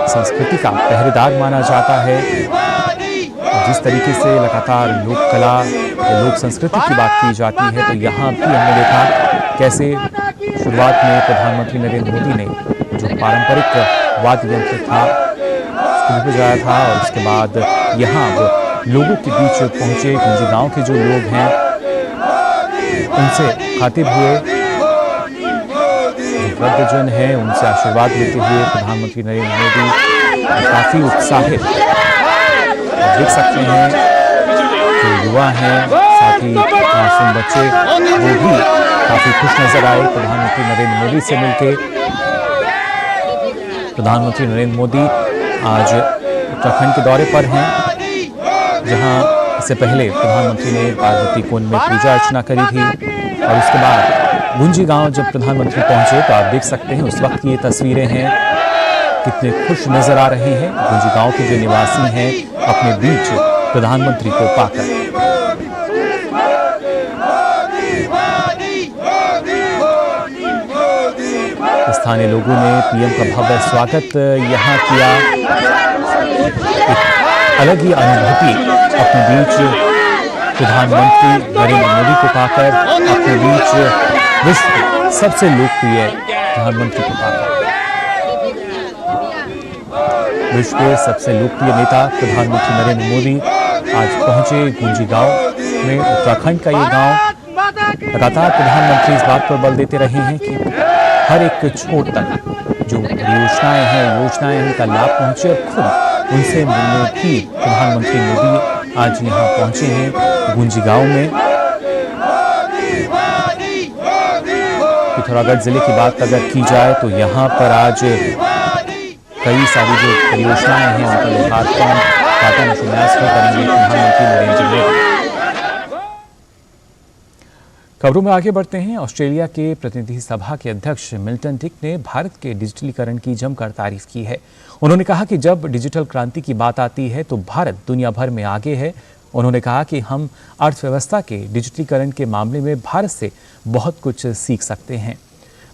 संस्कृति का पहरेदार माना जाता है। जिस तरीके से लगातार लोक कला या लोक संस्कृति की बात की जाती है तो यहाँ भी हमने देखा कैसे शुरुआत में प्रधानमंत्री नरेंद्र मोदी ने जो पारंपरिक वाद्य यंत्र था उसको भी बजाया था और उसके बाद यहाँ लोगों के बीच पहुंचे। गुंजी गांव के जो लोग हैं उनसे खातिब हुए। वृद्धजन हैं उनसे आशीर्वाद लेते हुए प्रधानमंत्री नरेंद्र मोदी काफी उत्साहित देख सकते हैं। जो युवा हैं साथ ही मासूम बच्चे वो भी काफी खुश नजर आए प्रधानमंत्री नरेंद्र मोदी से मिलकर। प्रधानमंत्री नरेंद्र मोदी आज उत्तराखंड के दौरे पर हैं, जहां इससे पहले प्रधानमंत्री ने पार्वती कुंड में पूजा अर्चना करी थी और उसके बाद गुंजी गांव जब प्रधानमंत्री पहुंचे तो आप देख सकते हैं उस वक्त की ये तस्वीरें हैं। कितने खुश नजर आ रहे हैं गुंजी गांव के जो निवासी हैं अपने बीच प्रधानमंत्री को पाकर। स्थानीय लोगों ने पीएम का भव्य स्वागत यहां किया। एक अलग ही अनुभूति अपने बीच प्रधानमंत्री नरेंद्र मोदी को पाकर, अपने बीच विश्व के सबसे लोकप्रिय प्रधानमंत्री को पाकर। विश्व के सबसे लोकप्रिय नेता प्रधानमंत्री नरेंद्र मोदी आज पहुंचे गुंजी गांव में। उत्तराखंड का ये गांव लगातार प्रधानमंत्री इस बात पर बल देते रहे हैं कि हर एक छोर तक जो योजनाएं हैं उनका लाभ पहुंचे और खुद उनसे मिलने भी प्रधानमंत्री मोदी आज यहां पहुंचे हैं गुंजी गांव में। पिथौरागढ़ जिले की बात अगर की जाए तो यहाँ पर आज कई सारी जो परियोजनाएं हैं उनका लोकार्पण पाटन शिलान्यास भी करेंगे प्रधानमंत्री नरेंद्र मोदी। खबरों में आगे बढ़ते हैं। ऑस्ट्रेलिया के प्रतिनिधि सभा के अध्यक्ष मिल्टन डिक ने भारत के डिजिटलीकरण की जमकर तारीफ की है। उन्होंने कहा कि जब डिजिटल क्रांति की बात आती है तो भारत दुनिया भर में आगे है। उन्होंने कहा कि हम अर्थव्यवस्था के डिजिटलीकरण के मामले में भारत से बहुत कुछ सीख सकते हैं।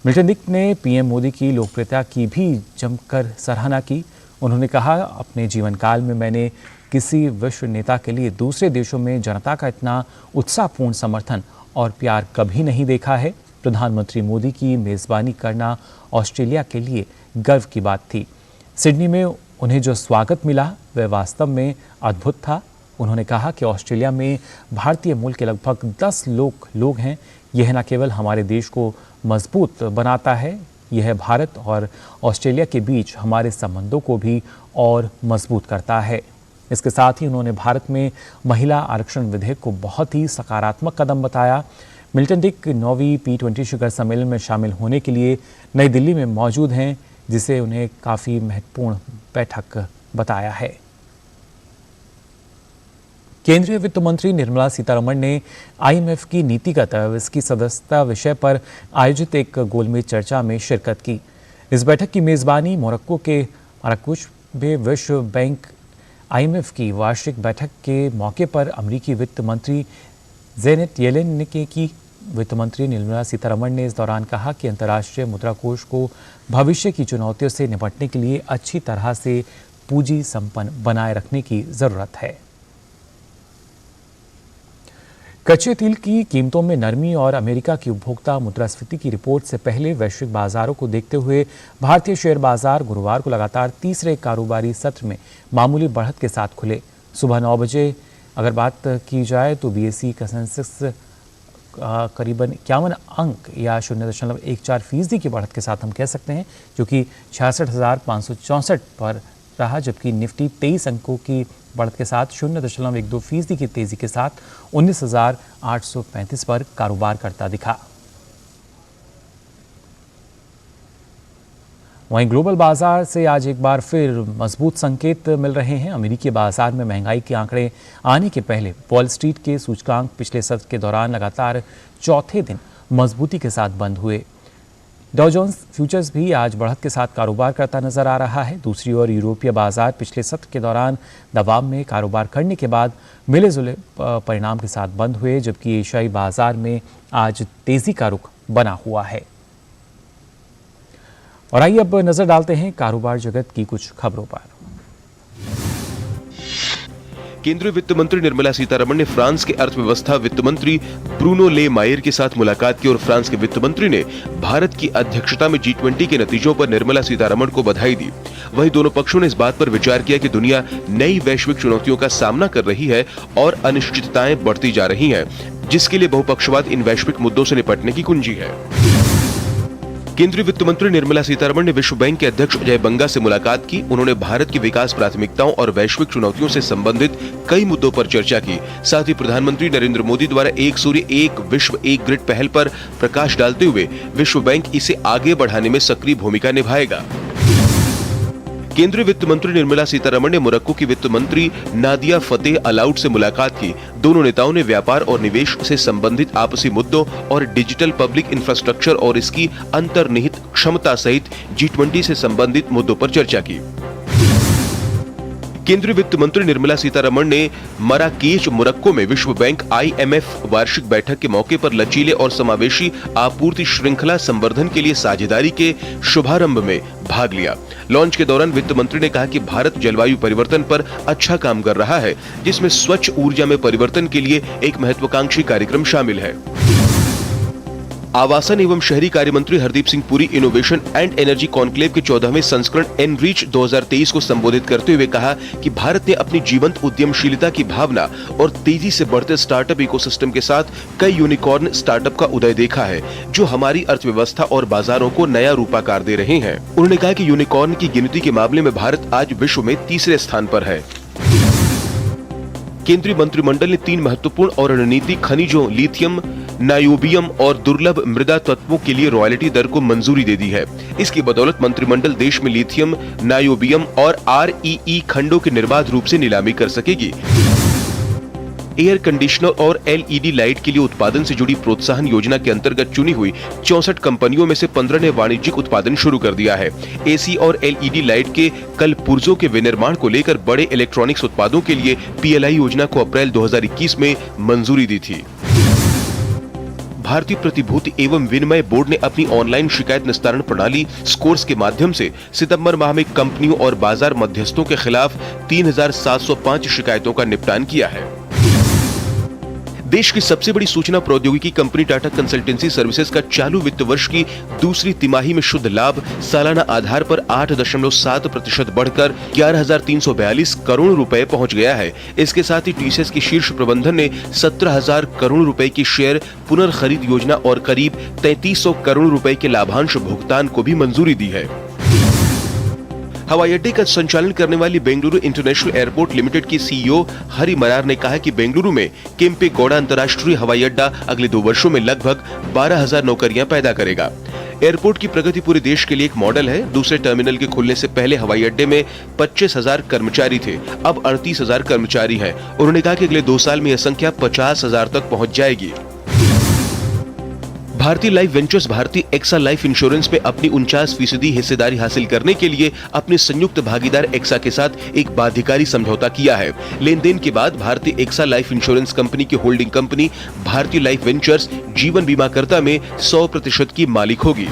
मिल्टन डिक ने पीएम मोदी की लोकप्रियता की भी जमकर सराहना की। उन्होंने कहा, अपने जीवन काल में मैंने किसी विश्व नेता के लिए दूसरे देशों में जनता का इतना उत्साहपूर्ण समर्थन और प्यार कभी नहीं देखा है। प्रधानमंत्री मोदी की मेज़बानी करना ऑस्ट्रेलिया के लिए गर्व की बात थी। सिडनी में उन्हें जो स्वागत मिला वह वास्तव में अद्भुत था। उन्होंने कहा कि ऑस्ट्रेलिया में भारतीय मूल के लगभग 10 लोग हैं। यह न केवल हमारे देश को मजबूत बनाता है, यह भारत और ऑस्ट्रेलिया के बीच हमारे संबंधों को भी और मजबूत करता है। इसके साथ ही उन्होंने भारत में महिला आरक्षण विधेयक को बहुत ही सकारात्मक कदम बताया। मिल्टन डिक 9वीं P20 शिखर सम्मेलन में शामिल होने के लिए नई दिल्ली में मौजूद हैं, जिसे उन्हें काफ़ी महत्वपूर्ण बैठक बताया है। केंद्रीय वित्त मंत्री निर्मला सीतारमण ने IMF की नीतिगत इसकी सदस्यता विषय पर आयोजित एक गोलमेज चर्चा में शिरकत की। इस बैठक की मेज़बानी मोरक्को के मराकुश में विश्व बैंक IMF की वार्षिक बैठक के मौके पर अमेरिकी वित्त मंत्री जेनेट येलेन ने की। वित्त मंत्री निर्मला सीतारमण ने इस दौरान कहा कि अंतर्राष्ट्रीय मुद्रा कोष को भविष्य की चुनौतियों से निपटने के लिए अच्छी तरह से पूंजी संपन्न बनाए रखने की जरूरत है। कच्चे तेल की कीमतों में नरमी और अमेरिका की उपभोक्ता मुद्रास्फीति की रिपोर्ट से पहले वैश्विक बाजारों को देखते हुए भारतीय शेयर बाजार गुरुवार को लगातार तीसरे कारोबारी सत्र में मामूली बढ़त के साथ खुले। सुबह 9 बजे अगर बात की जाए तो BSE का सेंसेक्स करीबन 51 अंक या 0.14% की बढ़त के साथ हम कह सकते हैं, जो कि 66,564 पर रहा, जबकि निफ्टी 23 अंकों की बढ़त के साथ 0.12% की तेजी के साथ 19,835 पर कारोबार करता दिखा। वहीं ग्लोबल बाजार से आज एक बार फिर मजबूत संकेत मिल रहे हैं। अमेरिकी बाजार में महंगाई के आंकड़े आने के पहले वॉल स्ट्रीट के सूचकांक पिछले सत्र के दौरान लगातार चौथे दिन मजबूती के साथ बंद हुए। डॉ जोन्स फ्यूचर्स भी आज बढ़त के साथ कारोबार करता नजर आ रहा है। दूसरी ओर यूरोपीय बाजार पिछले सत्र के दौरान दबाव में कारोबार करने के बाद मिले जुले परिणाम के साथ बंद हुए, जबकि एशियाई बाजार में आज तेजी का रुख बना हुआ है। और आइए अब नजर डालते हैं कारोबार जगत की कुछ खबरों पर। केंद्रीय वित्त मंत्री निर्मला सीतारमण ने फ्रांस के अर्थव्यवस्था वित्त मंत्री ब्रूनो ले मायर के साथ मुलाकात की और फ्रांस के वित्त मंत्री ने भारत की अध्यक्षता में G20 के नतीजों पर निर्मला सीतारमण को बधाई दी। वहीं दोनों पक्षों ने इस बात पर विचार किया कि दुनिया नई वैश्विक चुनौतियों का सामना कर रही है और अनिश्चितताएं बढ़ती जा रही हैं। जिसके लिए बहुपक्षवाद इन वैश्विक मुद्दों से निपटने की कुंजी है। केंद्रीय वित्त मंत्री निर्मला सीतारमण ने विश्व बैंक के अध्यक्ष अजय बंगा से मुलाकात की। उन्होंने भारत की विकास प्राथमिकताओं और वैश्विक चुनौतियों से संबंधित कई मुद्दों पर चर्चा की। साथ ही प्रधानमंत्री नरेंद्र मोदी द्वारा एक सूर्य एक विश्व एक ग्रिड पहल पर प्रकाश डालते हुए विश्व बैंक इसे आगे बढ़ाने में सक्रिय भूमिका निभाएगा। केंद्रीय वित्त मंत्री निर्मला सीतारमण ने मोरक्को की वित्त मंत्री नादिया फतेह अलाउट से मुलाकात की। दोनों नेताओं ने व्यापार और निवेश से संबंधित आपसी मुद्दों और डिजिटल पब्लिक इंफ्रास्ट्रक्चर और इसकी अंतर्निहित क्षमता सहित G20 से संबंधित मुद्दों पर चर्चा की। केंद्रीय वित्त मंत्री निर्मला सीतारमण ने मराकेश मोरक्को में विश्व बैंक IMF वार्षिक बैठक के मौके पर लचीले और समावेशी आपूर्ति श्रृंखला संवर्धन के लिए साझेदारी के शुभारंभ में भाग लिया। लॉन्च के दौरान वित्त मंत्री ने कहा कि भारत जलवायु परिवर्तन पर अच्छा काम कर रहा है, जिसमें स्वच्छ ऊर्जा में परिवर्तन के लिए एक महत्वाकांक्षी कार्यक्रम शामिल है। आवासन एवं शहरी कार्य मंत्री Hardeep Singh Puri innovation and energy conclave के 14वें संस्करण एनरीच 2023 को संबोधित करते हुए कहा कि भारत ने अपनी जीवंत उद्यमशीलता की भावना और तेजी से बढ़ते स्टार्टअप इकोसिस्टम के साथ कई यूनिकॉर्न स्टार्टअप का उदय देखा है, जो हमारी अर्थव्यवस्था और बाजारों को नया रूपाकार दे रहे हैं। उन्होंने कहा कि यूनिकॉर्न की गिनती के मामले में भारत आज विश्व में तीसरे स्थान पर है। केंद्रीय मंत्रिमंडल ने 3 महत्वपूर्ण और रणनीतिक खनिजों लिथियम, नायोबियम और दुर्लभ मृदा तत्वों के लिए रॉयल्टी दर को मंजूरी दे दी है। इसकी बदौलत मंत्रिमंडल देश में लिथियम, नायोबियम और REE खंडों की निर्बाध रूप से नीलामी कर सकेगी। एयर कंडीशनर और LED लाइट के लिए उत्पादन से जुड़ी प्रोत्साहन योजना के अंतर्गत चुनी हुई 64 कंपनियों में से 15 ने वाणिज्यिक उत्पादन शुरू कर दिया है। AC और LED लाइट के कल पुर्जों के विनिर्माण को लेकर बड़े इलेक्ट्रॉनिक्स उत्पादों के लिए PLI योजना को अप्रैल 2021 में मंजूरी दी थी। भारतीय प्रतिभूति एवं विनिमय बोर्ड ने अपनी ऑनलाइन शिकायत निस्तारण प्रणाली स्कोर्स के माध्यम से सितंबर माह में कंपनियों और बाजार मध्यस्थों के खिलाफ 3705 शिकायतों का निपटान किया है। देश की सबसे बड़ी सूचना प्रौद्योगिकी कंपनी टाटा कंसल्टेंसी सर्विसेज का चालू वित्त वर्ष की दूसरी तिमाही में शुद्ध लाभ सालाना आधार पर 8.7% बढ़कर 11,342 करोड़ रुपए पहुंच गया है। इसके साथ ही TCS की शीर्ष प्रबंधन ने 17,000 करोड़ रुपए की शेयर पुनर्खरीद योजना और करीब 3,300 करोड़ रुपए के लाभांश भुगतान को भी मंजूरी दी है। हवाई अड्डे का संचालन करने वाली बेंगलुरु इंटरनेशनल एयरपोर्ट लिमिटेड की CEO हरि मरार ने कहा कि बेंगलुरु में केम्पेगौड़ा अंतर्राष्ट्रीय हवाई अड्डा अगले 2 वर्षों में लगभग 12,000 नौकरियां पैदा करेगा। एयरपोर्ट की प्रगति पूरे देश के लिए एक मॉडल है। दूसरे टर्मिनल के खुलने से पहले हवाई अड्डे में 25,000 कर्मचारी थे, अब 38,000 कर्मचारी हैं। उन्होंने कहा कि अगले 2 साल में यह संख्या 50,000 तक पहुंच जाएगी। भारतीय लाइफ वेंचर्स भारतीय एक्सा लाइफ इंश्योरेंस में अपनी 49% हिस्सेदारी हासिल करने के लिए अपने संयुक्त भागीदार एक्सा के साथ एक बाध्यकारी समझौता किया है। लेन देन के बाद भारतीय एक्सा लाइफ इंश्योरेंस कंपनी की होल्डिंग कंपनी भारतीय लाइफ वेंचर्स जीवन बीमाकर्ता में 100% की मालिक होगी।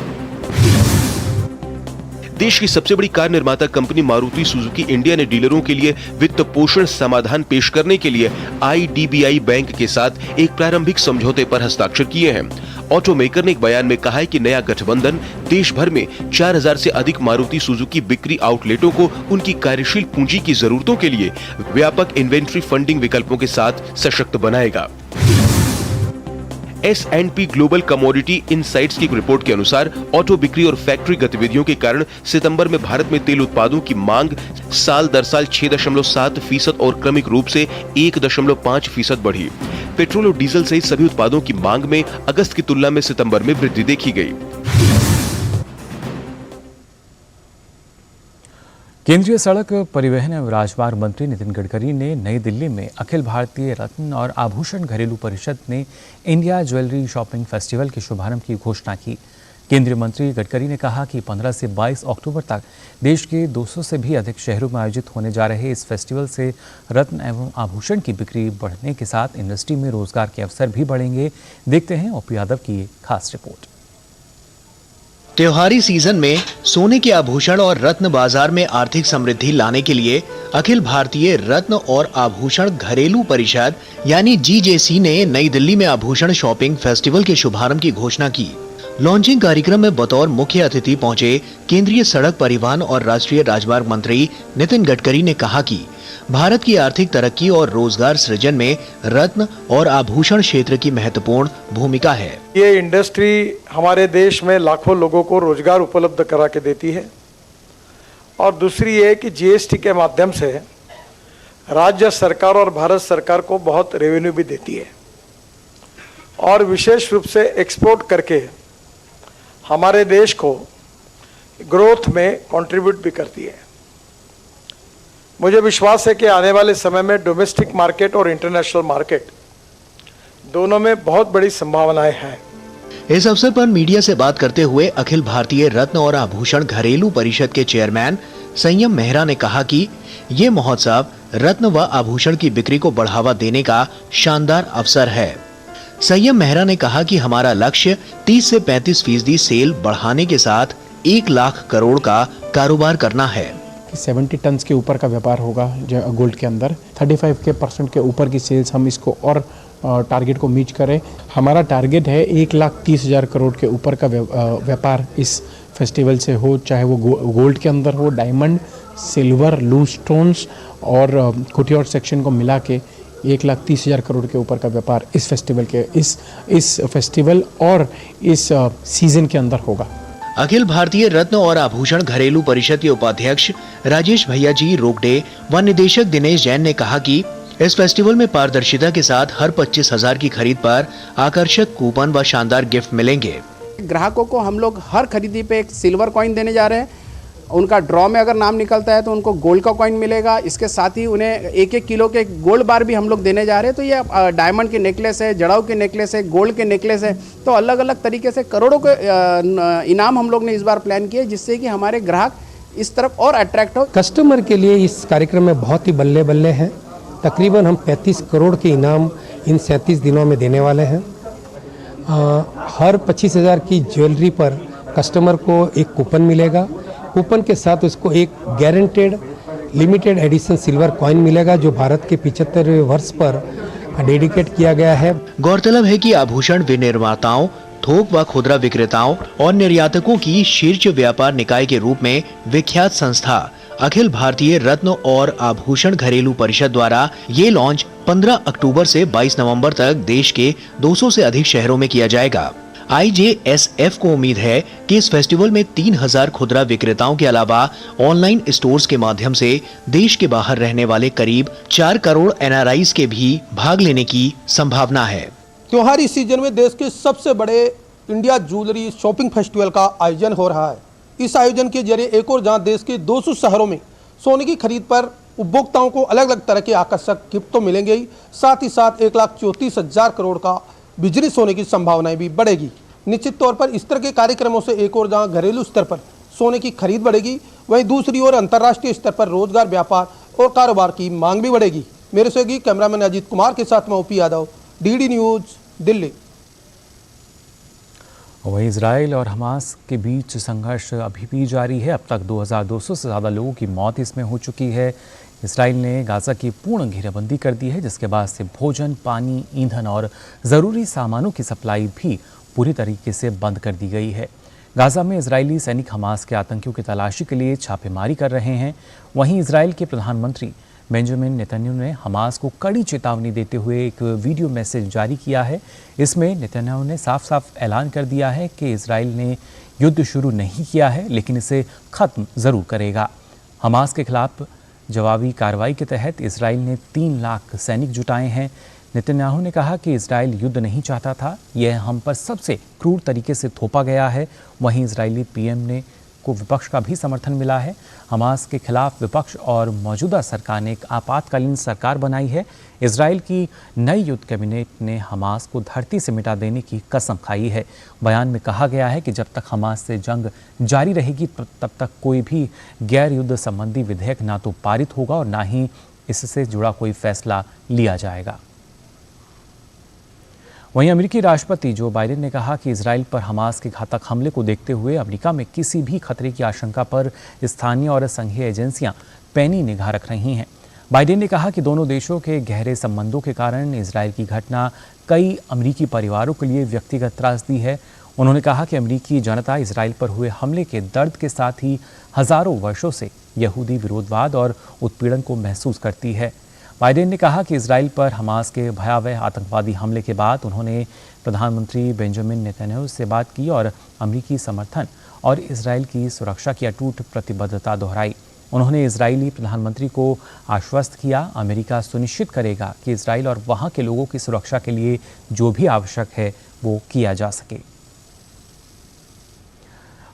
देश की सबसे बड़ी कार निर्माता कंपनी मारुति सुजुकी इंडिया ने डीलरों के लिए वित्त पोषण समाधान पेश करने के लिए IDBI बैंक के साथ एक प्रारंभिक समझौते पर हस्ताक्षर किए हैं। ऑटोमेकर ने एक बयान में कहा है कि नया गठबंधन देश भर में 4,000 से अधिक मारुति सुजुकी बिक्री आउटलेटों को उनकी कार्यशील पूंजी की जरूरतों के लिए व्यापक इन्वेंट्री फंडिंग विकल्पों के साथ सशक्त बनाएगा। S&P ग्लोबल कमोडिटी इनसाइट्स की एक रिपोर्ट के अनुसार ऑटो बिक्री और फैक्ट्री गतिविधियों के कारण सितंबर में भारत में तेल उत्पादों की मांग साल दर साल 6.7% और क्रमिक रूप से 1.5% बढ़ी। पेट्रोल और डीजल सहित सभी उत्पादों की मांग में अगस्त की तुलना में सितंबर में वृद्धि देखी गई। केंद्रीय सड़क परिवहन एवं राजमार्ग मंत्री नितिन गडकरी ने नई दिल्ली में अखिल भारतीय रत्न और आभूषण घरेलू परिषद ने इंडिया ज्वेलरी शॉपिंग फेस्टिवल के शुभारंभ की घोषणा की। केंद्रीय मंत्री गडकरी ने कहा कि 15 से 22 अक्टूबर तक देश के 200 से भी अधिक शहरों में आयोजित होने जा रहे इस फेस्टिवल से रत्न एवं आभूषण की बिक्री बढ़ने के साथ इंडस्ट्री में रोजगार के अवसर भी बढ़ेंगे। देखते हैं ओपी यादव की ये खास रिपोर्ट। त्योहारी सीजन में सोने के आभूषण और रत्न बाजार में आर्थिक समृद्धि लाने के लिए अखिल भारतीय रत्न और आभूषण घरेलू परिषद यानी GJC ने नई दिल्ली में आभूषण शॉपिंग फेस्टिवल के शुभारंभ की घोषणा की। लॉन्चिंग कार्यक्रम में बतौर मुख्य अतिथि पहुंचे केंद्रीय सड़क परिवहन और राष्ट्रीय राजमार्ग मंत्री नितिन गडकरी ने कहा कि भारत की आर्थिक तरक्की और रोजगार सृजन में रत्न और आभूषण क्षेत्र की महत्वपूर्ण भूमिका है। ये इंडस्ट्री हमारे देश में लाखों लोगों को रोजगार उपलब्ध करा के देती है और दूसरी ये कि जीएसटी के माध्यम से राज्य सरकार और भारत सरकार को बहुत रेवेन्यू भी देती है और विशेष रूप से एक्सपोर्ट करके हमारे देश को ग्रोथ में कंट्रीब्यूट भी करती है। मुझे विश्वास है कि आने वाले समय में डोमेस्टिक मार्केट और इंटरनेशनल मार्केट दोनों में बहुत बड़ी संभावनाएं हैं। इस अवसर पर मीडिया से बात करते हुए अखिल भारतीय रत्न और आभूषण घरेलू परिषद के चेयरमैन संयम मेहरा ने कहा कि ये महोत्सव रत्न व आभूषण की बिक्री को बढ़ावा देने का शानदार अवसर है। संयम मेहरा ने कहा कि हमारा लक्ष्य 30 से 35% सेल बढ़ाने के साथ 1 लाख करोड़ का कारोबार करना है। 70 टन के ऊपर का व्यापार होगा जो गोल्ड के अंदर 35% के ऊपर की सेल्स हम इसको और टारगेट को मीट करें। हमारा टारगेट है 1,30,000 करोड़ के ऊपर का व्यापार इस फेस्टिवल से हो, चाहे वो गोल्ड के अंदर हो, डायमंड, सिल्वर, लूज स्टोन्स और कुटियोर सेक्शन को मिला के 1,30,000 करोड़ के ऊपर का व्यापार इस फेस्टिवल के इस फेस्टिवल और इस सीजन के अंदर होगा। अखिल भारतीय रत्न और आभूषण घरेलू परिषद के उपाध्यक्ष राजेश भैया जी रोगडे व निदेशक दिनेश जैन ने कहा कि इस फेस्टिवल में पारदर्शिता के साथ हर 25,000 की खरीद पर आकर्षक कूपन व शानदार गिफ्ट मिलेंगे। ग्राहकों को हम लोग हर खरीदी पे एक सिल्वर कॉइन देने जा रहे हैं। उनका ड्रॉ में अगर नाम निकलता है तो उनको गोल्ड का कॉइन मिलेगा। इसके साथ ही उन्हें 1-1 किलो के गोल्ड बार भी हम लोग देने जा रहे हैं। तो ये डायमंड के नेकलेस है, जड़ाऊ के नेकलेस है, गोल्ड के नेकलेस है, तो अलग अलग तरीके से करोड़ों के इनाम हम लोग ने इस बार प्लान किए जिससे कि हमारे ग्राहक इस तरफ और अट्रैक्ट हो। कस्टमर के लिए इस कार्यक्रम में बहुत ही बल्ले बल्ले हैं। तकरीबन हम 35 करोड़ के इनाम इन 37 दिनों में देने वाले हैं। हर 25,000 की ज्वेलरी पर कस्टमर को एक कूपन मिलेगा। कूपन के साथ उसको एक guaranteed limited edition silver coin मिलेगा जो भारत के 75वें वर्ष पर डेडिकेट किया गया है। गौरतलब है कि आभूषण विनिर्माताओं, थोक व खुदरा विक्रेताओं और निर्यातकों की शीर्ष व्यापार निकाय के रूप में विख्यात संस्था अखिल भारतीय रत्न और आभूषण घरेलू परिषद द्वारा ये लॉन्च 15 अक्टूबर से 22 नवंबर तक देश के 200 से अधिक शहरों में किया जाएगा। IJSF को उम्मीद है कि इस फेस्टिवल में 3,000 खुदरा विक्रेताओं के अलावा ऑनलाइन स्टोर्स के माध्यम से देश के बाहर रहने वाले करीब 4 करोड़ NRIs के भी भाग लेने की संभावना है। त्योहारी सीजन में देश के सबसे बड़े इंडिया ज्वेलरी शॉपिंग फेस्टिवल का आयोजन हो रहा है। इस आयोजन के जरिए एक और जहां देश के 200 शहरों में सोने की खरीद पर उपभोक्ताओं को अलग अलग तरह के आकर्षक गिफ्ट तो मिलेंगे ही, साथ ही साथ 1,34,000 करोड़ का बिजनेस होने की संभावनाएं भी बढ़ेगी। निश्चित तौर पर इस तरह के कार्यक्रमों से एक और जहां घरेलू स्तर पर सोने की खरीद बढ़ेगी, वहीं दूसरी ओर अंतर्राष्ट्रीय स्तर पर रोजगार, व्यापार और कारोबार की मांग भी बढ़ेगी। मेरे सहयोगी कैमरामैन अजीत कुमार के साथ मैं OP Yadav, DD news, Delhi. वहीं इजराइल और हमास के बीच संघर्ष अभी भी जारी है। अब तक 2,200 से ज़्यादा लोगों की मौत इसमें हो चुकी है। इसराइल ने गाज़ा की पूर्ण घेराबंदी कर दी है, जिसके बाद से भोजन, पानी, ईंधन और ज़रूरी सामानों की सप्लाई भी पूरी तरीके से बंद कर दी गई है। गाज़ा में इजरायली सैनिक हमास के आतंकियों की तलाशी के लिए छापेमारी कर रहे हैं। वहीं इजराइल के प्रधानमंत्री बेंजामिन नेतन्याहू ने हमास को कड़ी चेतावनी देते हुए एक वीडियो मैसेज जारी किया है। इसमें नेतन्याहू ने साफ साफ ऐलान कर दिया है कि इजराइल ने युद्ध शुरू नहीं किया है, लेकिन इसे ख़त्म ज़रूर करेगा। हमास के खिलाफ जवाबी कार्रवाई के तहत इजराइल ने 3 लाख सैनिक जुटाए हैं। नेतन्याहू ने कहा कि इजराइल युद्ध नहीं चाहता था, यह हम पर सबसे क्रूर तरीके से थोपा गया है। वहीं इजरायली PM को विपक्ष का भी समर्थन मिला है। हमास के खिलाफ विपक्ष और मौजूदा सरकार ने एक आपातकालीन सरकार बनाई है। इजराइल की नई युद्ध कैबिनेट ने हमास को धरती से मिटा देने की कसम खाई है। बयान में कहा गया है कि जब तक हमास से जंग जारी रहेगी तब तक कोई भी गैर युद्ध संबंधी विधेयक ना तो पारित होगा और ना ही इससे जुड़ा कोई फैसला लिया जाएगा। वहीं अमेरिकी राष्ट्रपति जो बाइडेन ने कहा कि इजराइल पर हमास के घातक हमले को देखते हुए अमेरिका में किसी भी खतरे की आशंका पर स्थानीय और संघीय एजेंसियां पैनी निगाह रख रही हैं। बाइडेन ने कहा कि दोनों देशों के गहरे संबंधों के कारण इजराइल की घटना कई अमेरिकी परिवारों के लिए व्यक्तिगत त्रासदी है। उन्होंने कहा कि अमेरिकी जनता इजराइल पर हुए हमले के दर्द के साथ ही हज़ारों वर्षों से यहूदी विरोधवाद और उत्पीड़न को महसूस करती है। बाइडेन ने कहा कि इजराइल पर हमास के भयावह आतंकवादी हमले के बाद उन्होंने प्रधानमंत्री बेंजामिन नेतन्याहू से बात की और अमेरिकी समर्थन और इजराइल की सुरक्षा की अटूट प्रतिबद्धता दोहराई। उन्होंने इजरायली प्रधानमंत्री को आश्वस्त किया, अमेरिका सुनिश्चित करेगा कि इजराइल और वहां के लोगों की सुरक्षा के लिए जो भी आवश्यक है वो किया जा सके।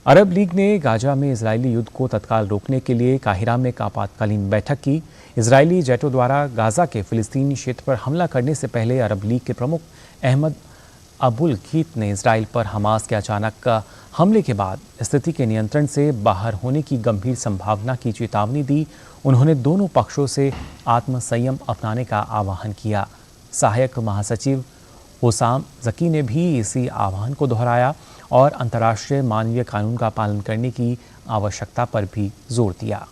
अरब लीग ने गाजा में इजरायली युद्ध को तत्काल रोकने के लिए काहिरा में एक आपातकालीन बैठक की। इजरायली जेटों द्वारा गाजा के फिलिस्तीनी क्षेत्र पर हमला करने से पहले अरब लीग के प्रमुख अहमद अबुल गीत ने इजराइल पर हमास के अचानक हमले के बाद स्थिति के नियंत्रण से बाहर होने की गंभीर संभावना की चेतावनी दी। उन्होंने दोनों पक्षों से आत्मसंयम अपनाने का आह्वान किया। सहायक महासचिव होसाम जकी ने भी इसी आह्वान को दोहराया और अंतर्राष्ट्रीय मानवीय कानून का पालन करने की आवश्यकता पर भी जोर दिया।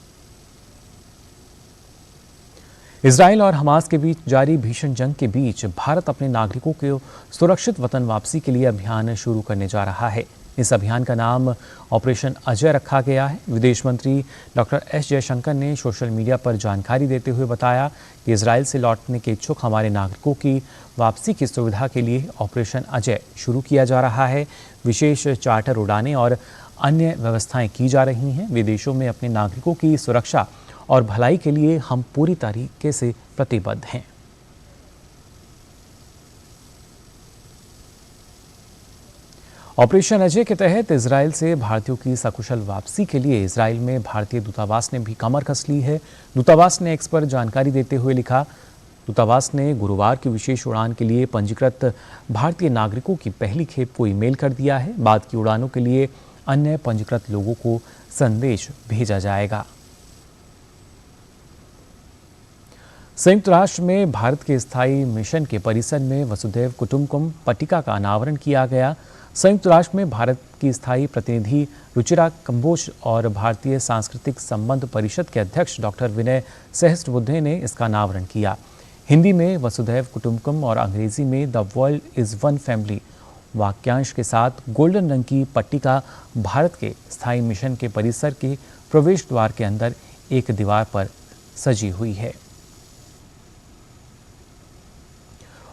इजराइल और हमास के बीच जारी भीषण जंग के बीच भारत अपने नागरिकों को सुरक्षित वतन वापसी के लिए अभियान शुरू करने जा रहा है। इस अभियान का नाम ऑपरेशन अजय रखा गया है। विदेश मंत्री डॉक्टर एस जयशंकर ने सोशल मीडिया पर जानकारी देते हुए बताया कि इजराइल से लौटने के इच्छुक हमारे नागरिकों की वापसी की सुविधा के लिए ऑपरेशन अजय शुरू किया जा रहा है। विशेष चार्टर उड़ानें और अन्य व्यवस्थाएं की जा रही हैं। विदेशों में अपने नागरिकों की सुरक्षा और भलाई के लिए हम पूरी तरीके से प्रतिबद्ध हैं। ऑपरेशन अजय के तहत इजराइल से भारतीयों की सकुशल वापसी के लिए इजराइल में भारतीय दूतावास ने भी कमर कस ली है। दूतावास ने एक्स पर जानकारी देते हुए लिखा, दूतावास ने गुरुवार की विशेष उड़ान के लिए पंजीकृत भारतीय नागरिकों की पहली खेप को ईमेल कर दिया है। बाद की उड़ानों के लिए अन्य पंजीकृत लोगों को संदेश भेजा जाएगा। संयुक्त राष्ट्र में भारत के स्थायी मिशन के परिसर में वसुधैव कुटुंबकम पट्टिका का अनावरण किया गया। संयुक्त राष्ट्र में भारत की स्थायी प्रतिनिधि रुचिरा कंबोज और भारतीय सांस्कृतिक संबंध परिषद के अध्यक्ष डॉक्टर विनय सहस्त्रबुद्धे ने इसका अनावरण किया। हिंदी में वसुधैव कुटुंबकम और अंग्रेजी में the world is one family वाक्यांश के साथ गोल्डन रंग की पट्टिका भारत के स्थायी मिशन के परिसर के प्रवेश द्वार के अंदर एक दीवार पर सजी हुई है।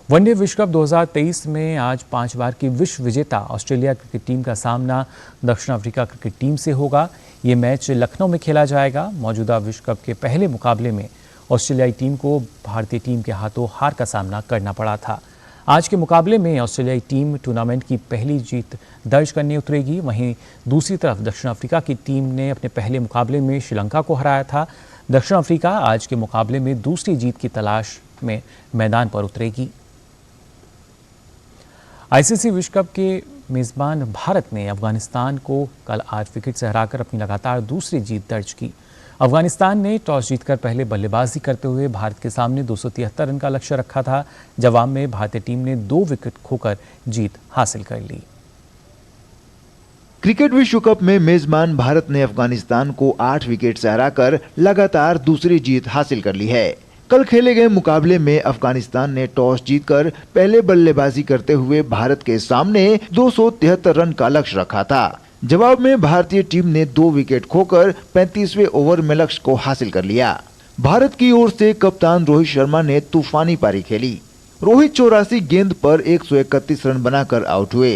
वनडे विश्व कप 2023 में आज 5 बार की विश्व विजेता ऑस्ट्रेलिया क्रिकेट टीम का सामना दक्षिण अफ्रीका क्रिकेट टीम से होगा। ये मैच लखनऊ में खेला जाएगा। मौजूदा विश्व कप के पहले मुकाबले में ऑस्ट्रेलियाई टीम को भारतीय टीम के हाथों हार का सामना करना पड़ा था। आज के मुकाबले में ऑस्ट्रेलियाई टीम टूर्नामेंट की पहली जीत दर्ज करने उतरेगी। वहीं दूसरी तरफ दक्षिण अफ्रीका की टीम ने अपने पहले मुकाबले में श्रीलंका को हराया था। दक्षिण अफ्रीका आज के मुकाबले में दूसरी जीत की तलाश में मैदान पर उतरेगी। आईसीसी विश्व कप के मेज़बान भारत ने अफगानिस्तान को कल 8 विकेट से हराकर अपनी लगातार दूसरी जीत दर्ज की। अफगानिस्तान ने टॉस जीतकर पहले बल्लेबाजी करते हुए भारत के सामने 273 रन का लक्ष्य रखा था। जवाब में भारतीय टीम ने 2 विकेट खोकर जीत हासिल कर ली। क्रिकेट विश्व कप में मेजबान भारत ने अफगानिस्तान को 8 विकेट से हराकर लगातार दूसरी जीत हासिल कर ली है। कल खेले गए मुकाबले में अफगानिस्तान ने टॉस जीतकर पहले बल्लेबाजी करते हुए भारत के सामने 273 रन का लक्ष्य रखा था। जवाब में भारतीय टीम ने 2 विकेट खोकर 35वें ओवर में लक्ष्य को हासिल कर लिया। भारत की ओर से कप्तान रोहित शर्मा ने तूफानी पारी खेली। रोहित 84 गेंद पर 131 रन बनाकर आउट हुए।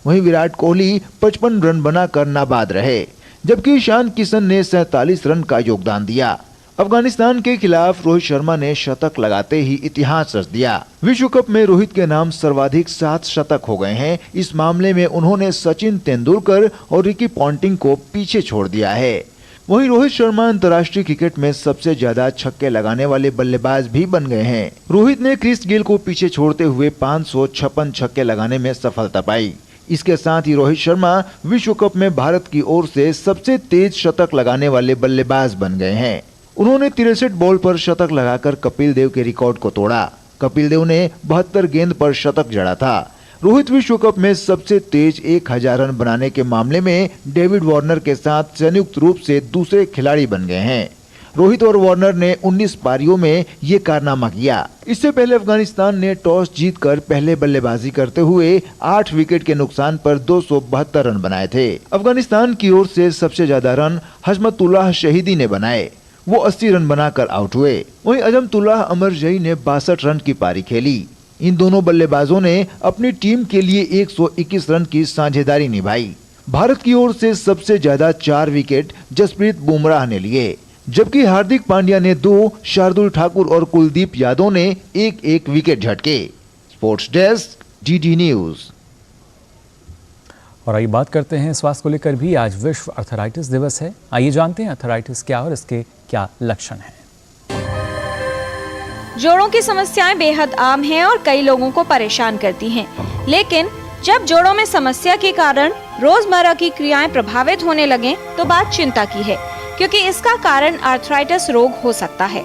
वहीं विराट कोहली 55 रन बनाकर नाबाद रहे, जबकि ईशान किशन ने 47 रन का योगदान दिया। अफगानिस्तान के खिलाफ रोहित शर्मा ने शतक लगाते ही इतिहास रच दिया। विश्व कप में रोहित के नाम सर्वाधिक 7 शतक हो गए हैं। इस मामले में उन्होंने सचिन तेंदुलकर और रिकी पॉन्टिंग को पीछे छोड़ दिया है। वहीं रोहित शर्मा अंतर्राष्ट्रीय क्रिकेट में सबसे ज्यादा छक्के लगाने वाले बल्लेबाज भी बन गए हैं। रोहित ने क्रिस गेल को पीछे छोड़ते हुए 556 छक्के लगाने में सफलता पाई। इसके साथ ही रोहित शर्मा विश्व कप में भारत की ओर से सबसे तेज शतक लगाने वाले बल्लेबाज बन गए हैं। उन्होंने 63 बॉल पर शतक लगाकर कपिल देव के रिकॉर्ड को तोड़ा। कपिल देव ने 72 गेंद पर शतक जड़ा था। रोहित विश्व कप में सबसे तेज 1000 रन बनाने के मामले में डेविड वार्नर के साथ संयुक्त रूप से दूसरे खिलाड़ी बन गए हैं। रोहित और वार्नर ने 19 पारियों में ये कारनामा किया। इससे पहले अफगानिस्तान ने टॉस जीतकर पहले बल्लेबाजी करते हुए 8 विकेट के नुकसान पर 272 रन बनाए थे। अफगानिस्तान की ओर से सबसे ज्यादा रन हजमतुल्लाह शहीदी ने बनाए, वो 80 रन बनाकर आउट हुए। वहीं अजमतुल्लाह अमरजई ने 62 रन की पारी खेली। इन दोनों बल्लेबाजों ने अपनी टीम के लिए 121 रन की साझेदारी निभाई। भारत की ओर से सबसे ज्यादा 4 विकेट जसप्रीत बुमराह ने लिए, जबकि हार्दिक पांड्या ने 2, शार्दुल ठाकुर और कुलदीप यादव ने 1-1 विकेट झटके। Sports desk, DD news. और आइए बात करते हैं स्वास्थ्य को लेकर भी। आज विश्व आर्थराइटिस दिवस है। आइए जानते हैं आर्थराइटिस क्या और इसके क्या लक्षण हैं। जोड़ों की समस्याएं बेहद आम हैं और कई लोगों को परेशान करती हैं। लेकिन जब जोड़ों में समस्या के कारण रोजमर्रा की क्रियाएं प्रभावित होने लगें तो बात चिंता की है, क्योंकि इसका कारण आर्थराइटिस रोग हो सकता है।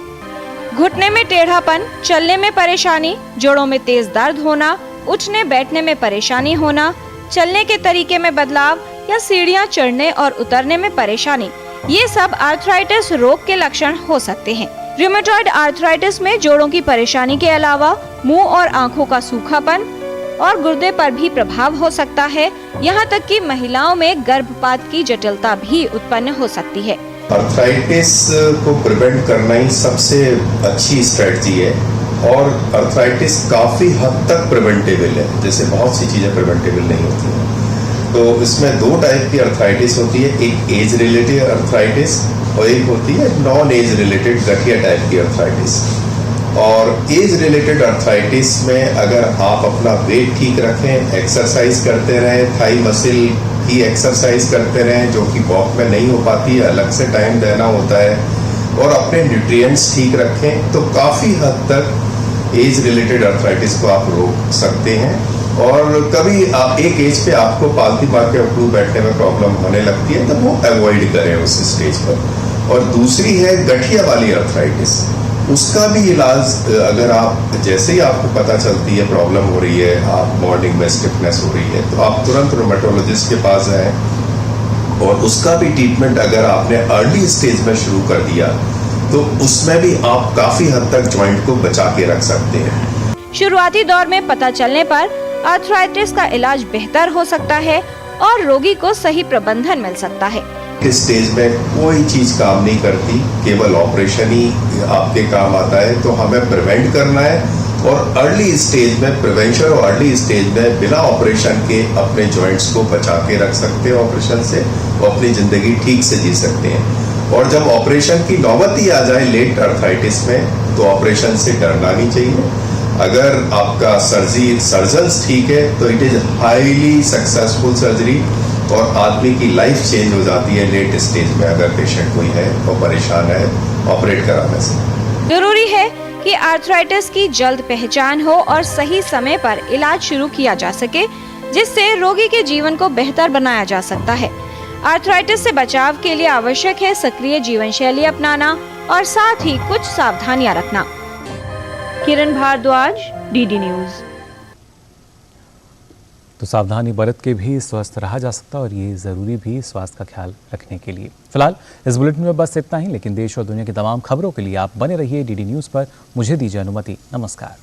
घुटने में टेढ़ापन, चलने में परेशानी, जोड़ों में तेज दर्द होना, उठने बैठने में परेशानी होना, चलने के तरीके में बदलाव या सीढ़ियां चढ़ने और उतरने में परेशानी, ये सब आर्थराइटिस रोग के लक्षण हो सकते हैं। रूमेटॉइड आर्थराइटिस में जोड़ों की परेशानी के अलावा मुंह और आंखों का सूखापन और गुर्दे पर भी प्रभाव हो सकता है। यहाँ तक कि महिलाओं में गर्भपात की जटिलता भी उत्पन्न हो सकती है। आर्थराइटिस को प्रिवेंट करना ही सबसे अच्छी स्ट्रेटजी है और आर्थराइटिस काफी हद तक प्रिवेंटेबल है, जैसे बहुत सी चीजें प्रिवेंटेबल नहीं होती हैं। तो इसमें 2 टाइप की आर्थराइटिस होती है, एक एज रिलेटेड आर्थराइटिस और एक होती है नॉन एज रिलेटेड गठिया टाइप की आर्थराइटिस। और एज रिलेटेड आर्थराइटिस में अगर आप अपना वेट ठीक रखें, एक्सरसाइज करते रहें, थाई मसल की एक्सरसाइज करते रहें जो कि वॉक में नहीं हो पाती है, अलग से टाइम देना होता है, और अपने न्यूट्रिएंट्स ठीक रखें तो काफ़ी हद तक एज रिलेटेड आर्थराइटिस को आप रोक सकते हैं। और कभी आप एक एज पे आपको पालती मार के उठू बैठने में प्रॉब्लम होने लगती है तो वो अवॉइड करें उस स्टेज पर। और दूसरी है गठिया वाली आर्थराइटिस, उसका भी इलाज अगर आप जैसे ही आपको पता चलती है प्रॉब्लम हो रही है, आप मॉर्निंग में स्टिफनेस हो रही है, तो आप तुरंत रूमेटोलॉजिस्ट के पास जाएं। और उसका भी ट्रीटमेंट अगर आपने अर्ली स्टेज में शुरू कर दिया तो उसमें भी आप काफी हद तक जॉइंट को बचा के रख सकते हैं। शुरुआती दौर में पता चलने पर आर्थराइटिस का इलाज बेहतर हो सकता है और रोगी को सही प्रबंधन मिल सकता है। इस स्टेज में कोई चीज काम नहीं करती, केवल ऑपरेशन ही आपके काम आता है। तो हमें प्रिवेंट करना है और अर्ली स्टेज में प्रिवेंशन और अर्ली स्टेज में बिना ऑपरेशन के अपने जॉइंट्स को बचा के रख सकते हैं ऑपरेशन से, और अपनी जिंदगी ठीक से जी सकते हैं। और जब ऑपरेशन की नौबत ही आ जाए लेट आर्थराइटिस में तो ऑपरेशन से डरना नहीं चाहिए। अगर आपका सर्जन्स ठीक है तो it is highly successful surgery और आदमी की लाइफ चेंज हो जाती है लेट स्टेज में अगर पेशेंट कोई है और परेशान है ऑपरेट कराने से। जरूरी है कि आर्थराइटिस की जल्द पहचान हो और सही समय पर इलाज शुरू किया जा सके, जिससे रोगी के जीवन को बेहतर बनाया जा सकता है। आर्थराइटिस से बचाव के लिए आवश्यक है सक्रिय जीवन शैली अपनाना और साथ ही कुछ सावधानियां रखना। किरण भारद्वाज, डीडी न्यूज। तो सावधानी बरत के भी स्वस्थ रहा जा सकता है और ये ज़रूरी भी स्वास्थ्य का ख्याल रखने के लिए। फिलहाल इस बुलेटिन में बस इतना ही, लेकिन देश और दुनिया की तमाम खबरों के लिए आप बने रहिए डीडी न्यूज़ पर। मुझे दीजिए अनुमति। नमस्कार।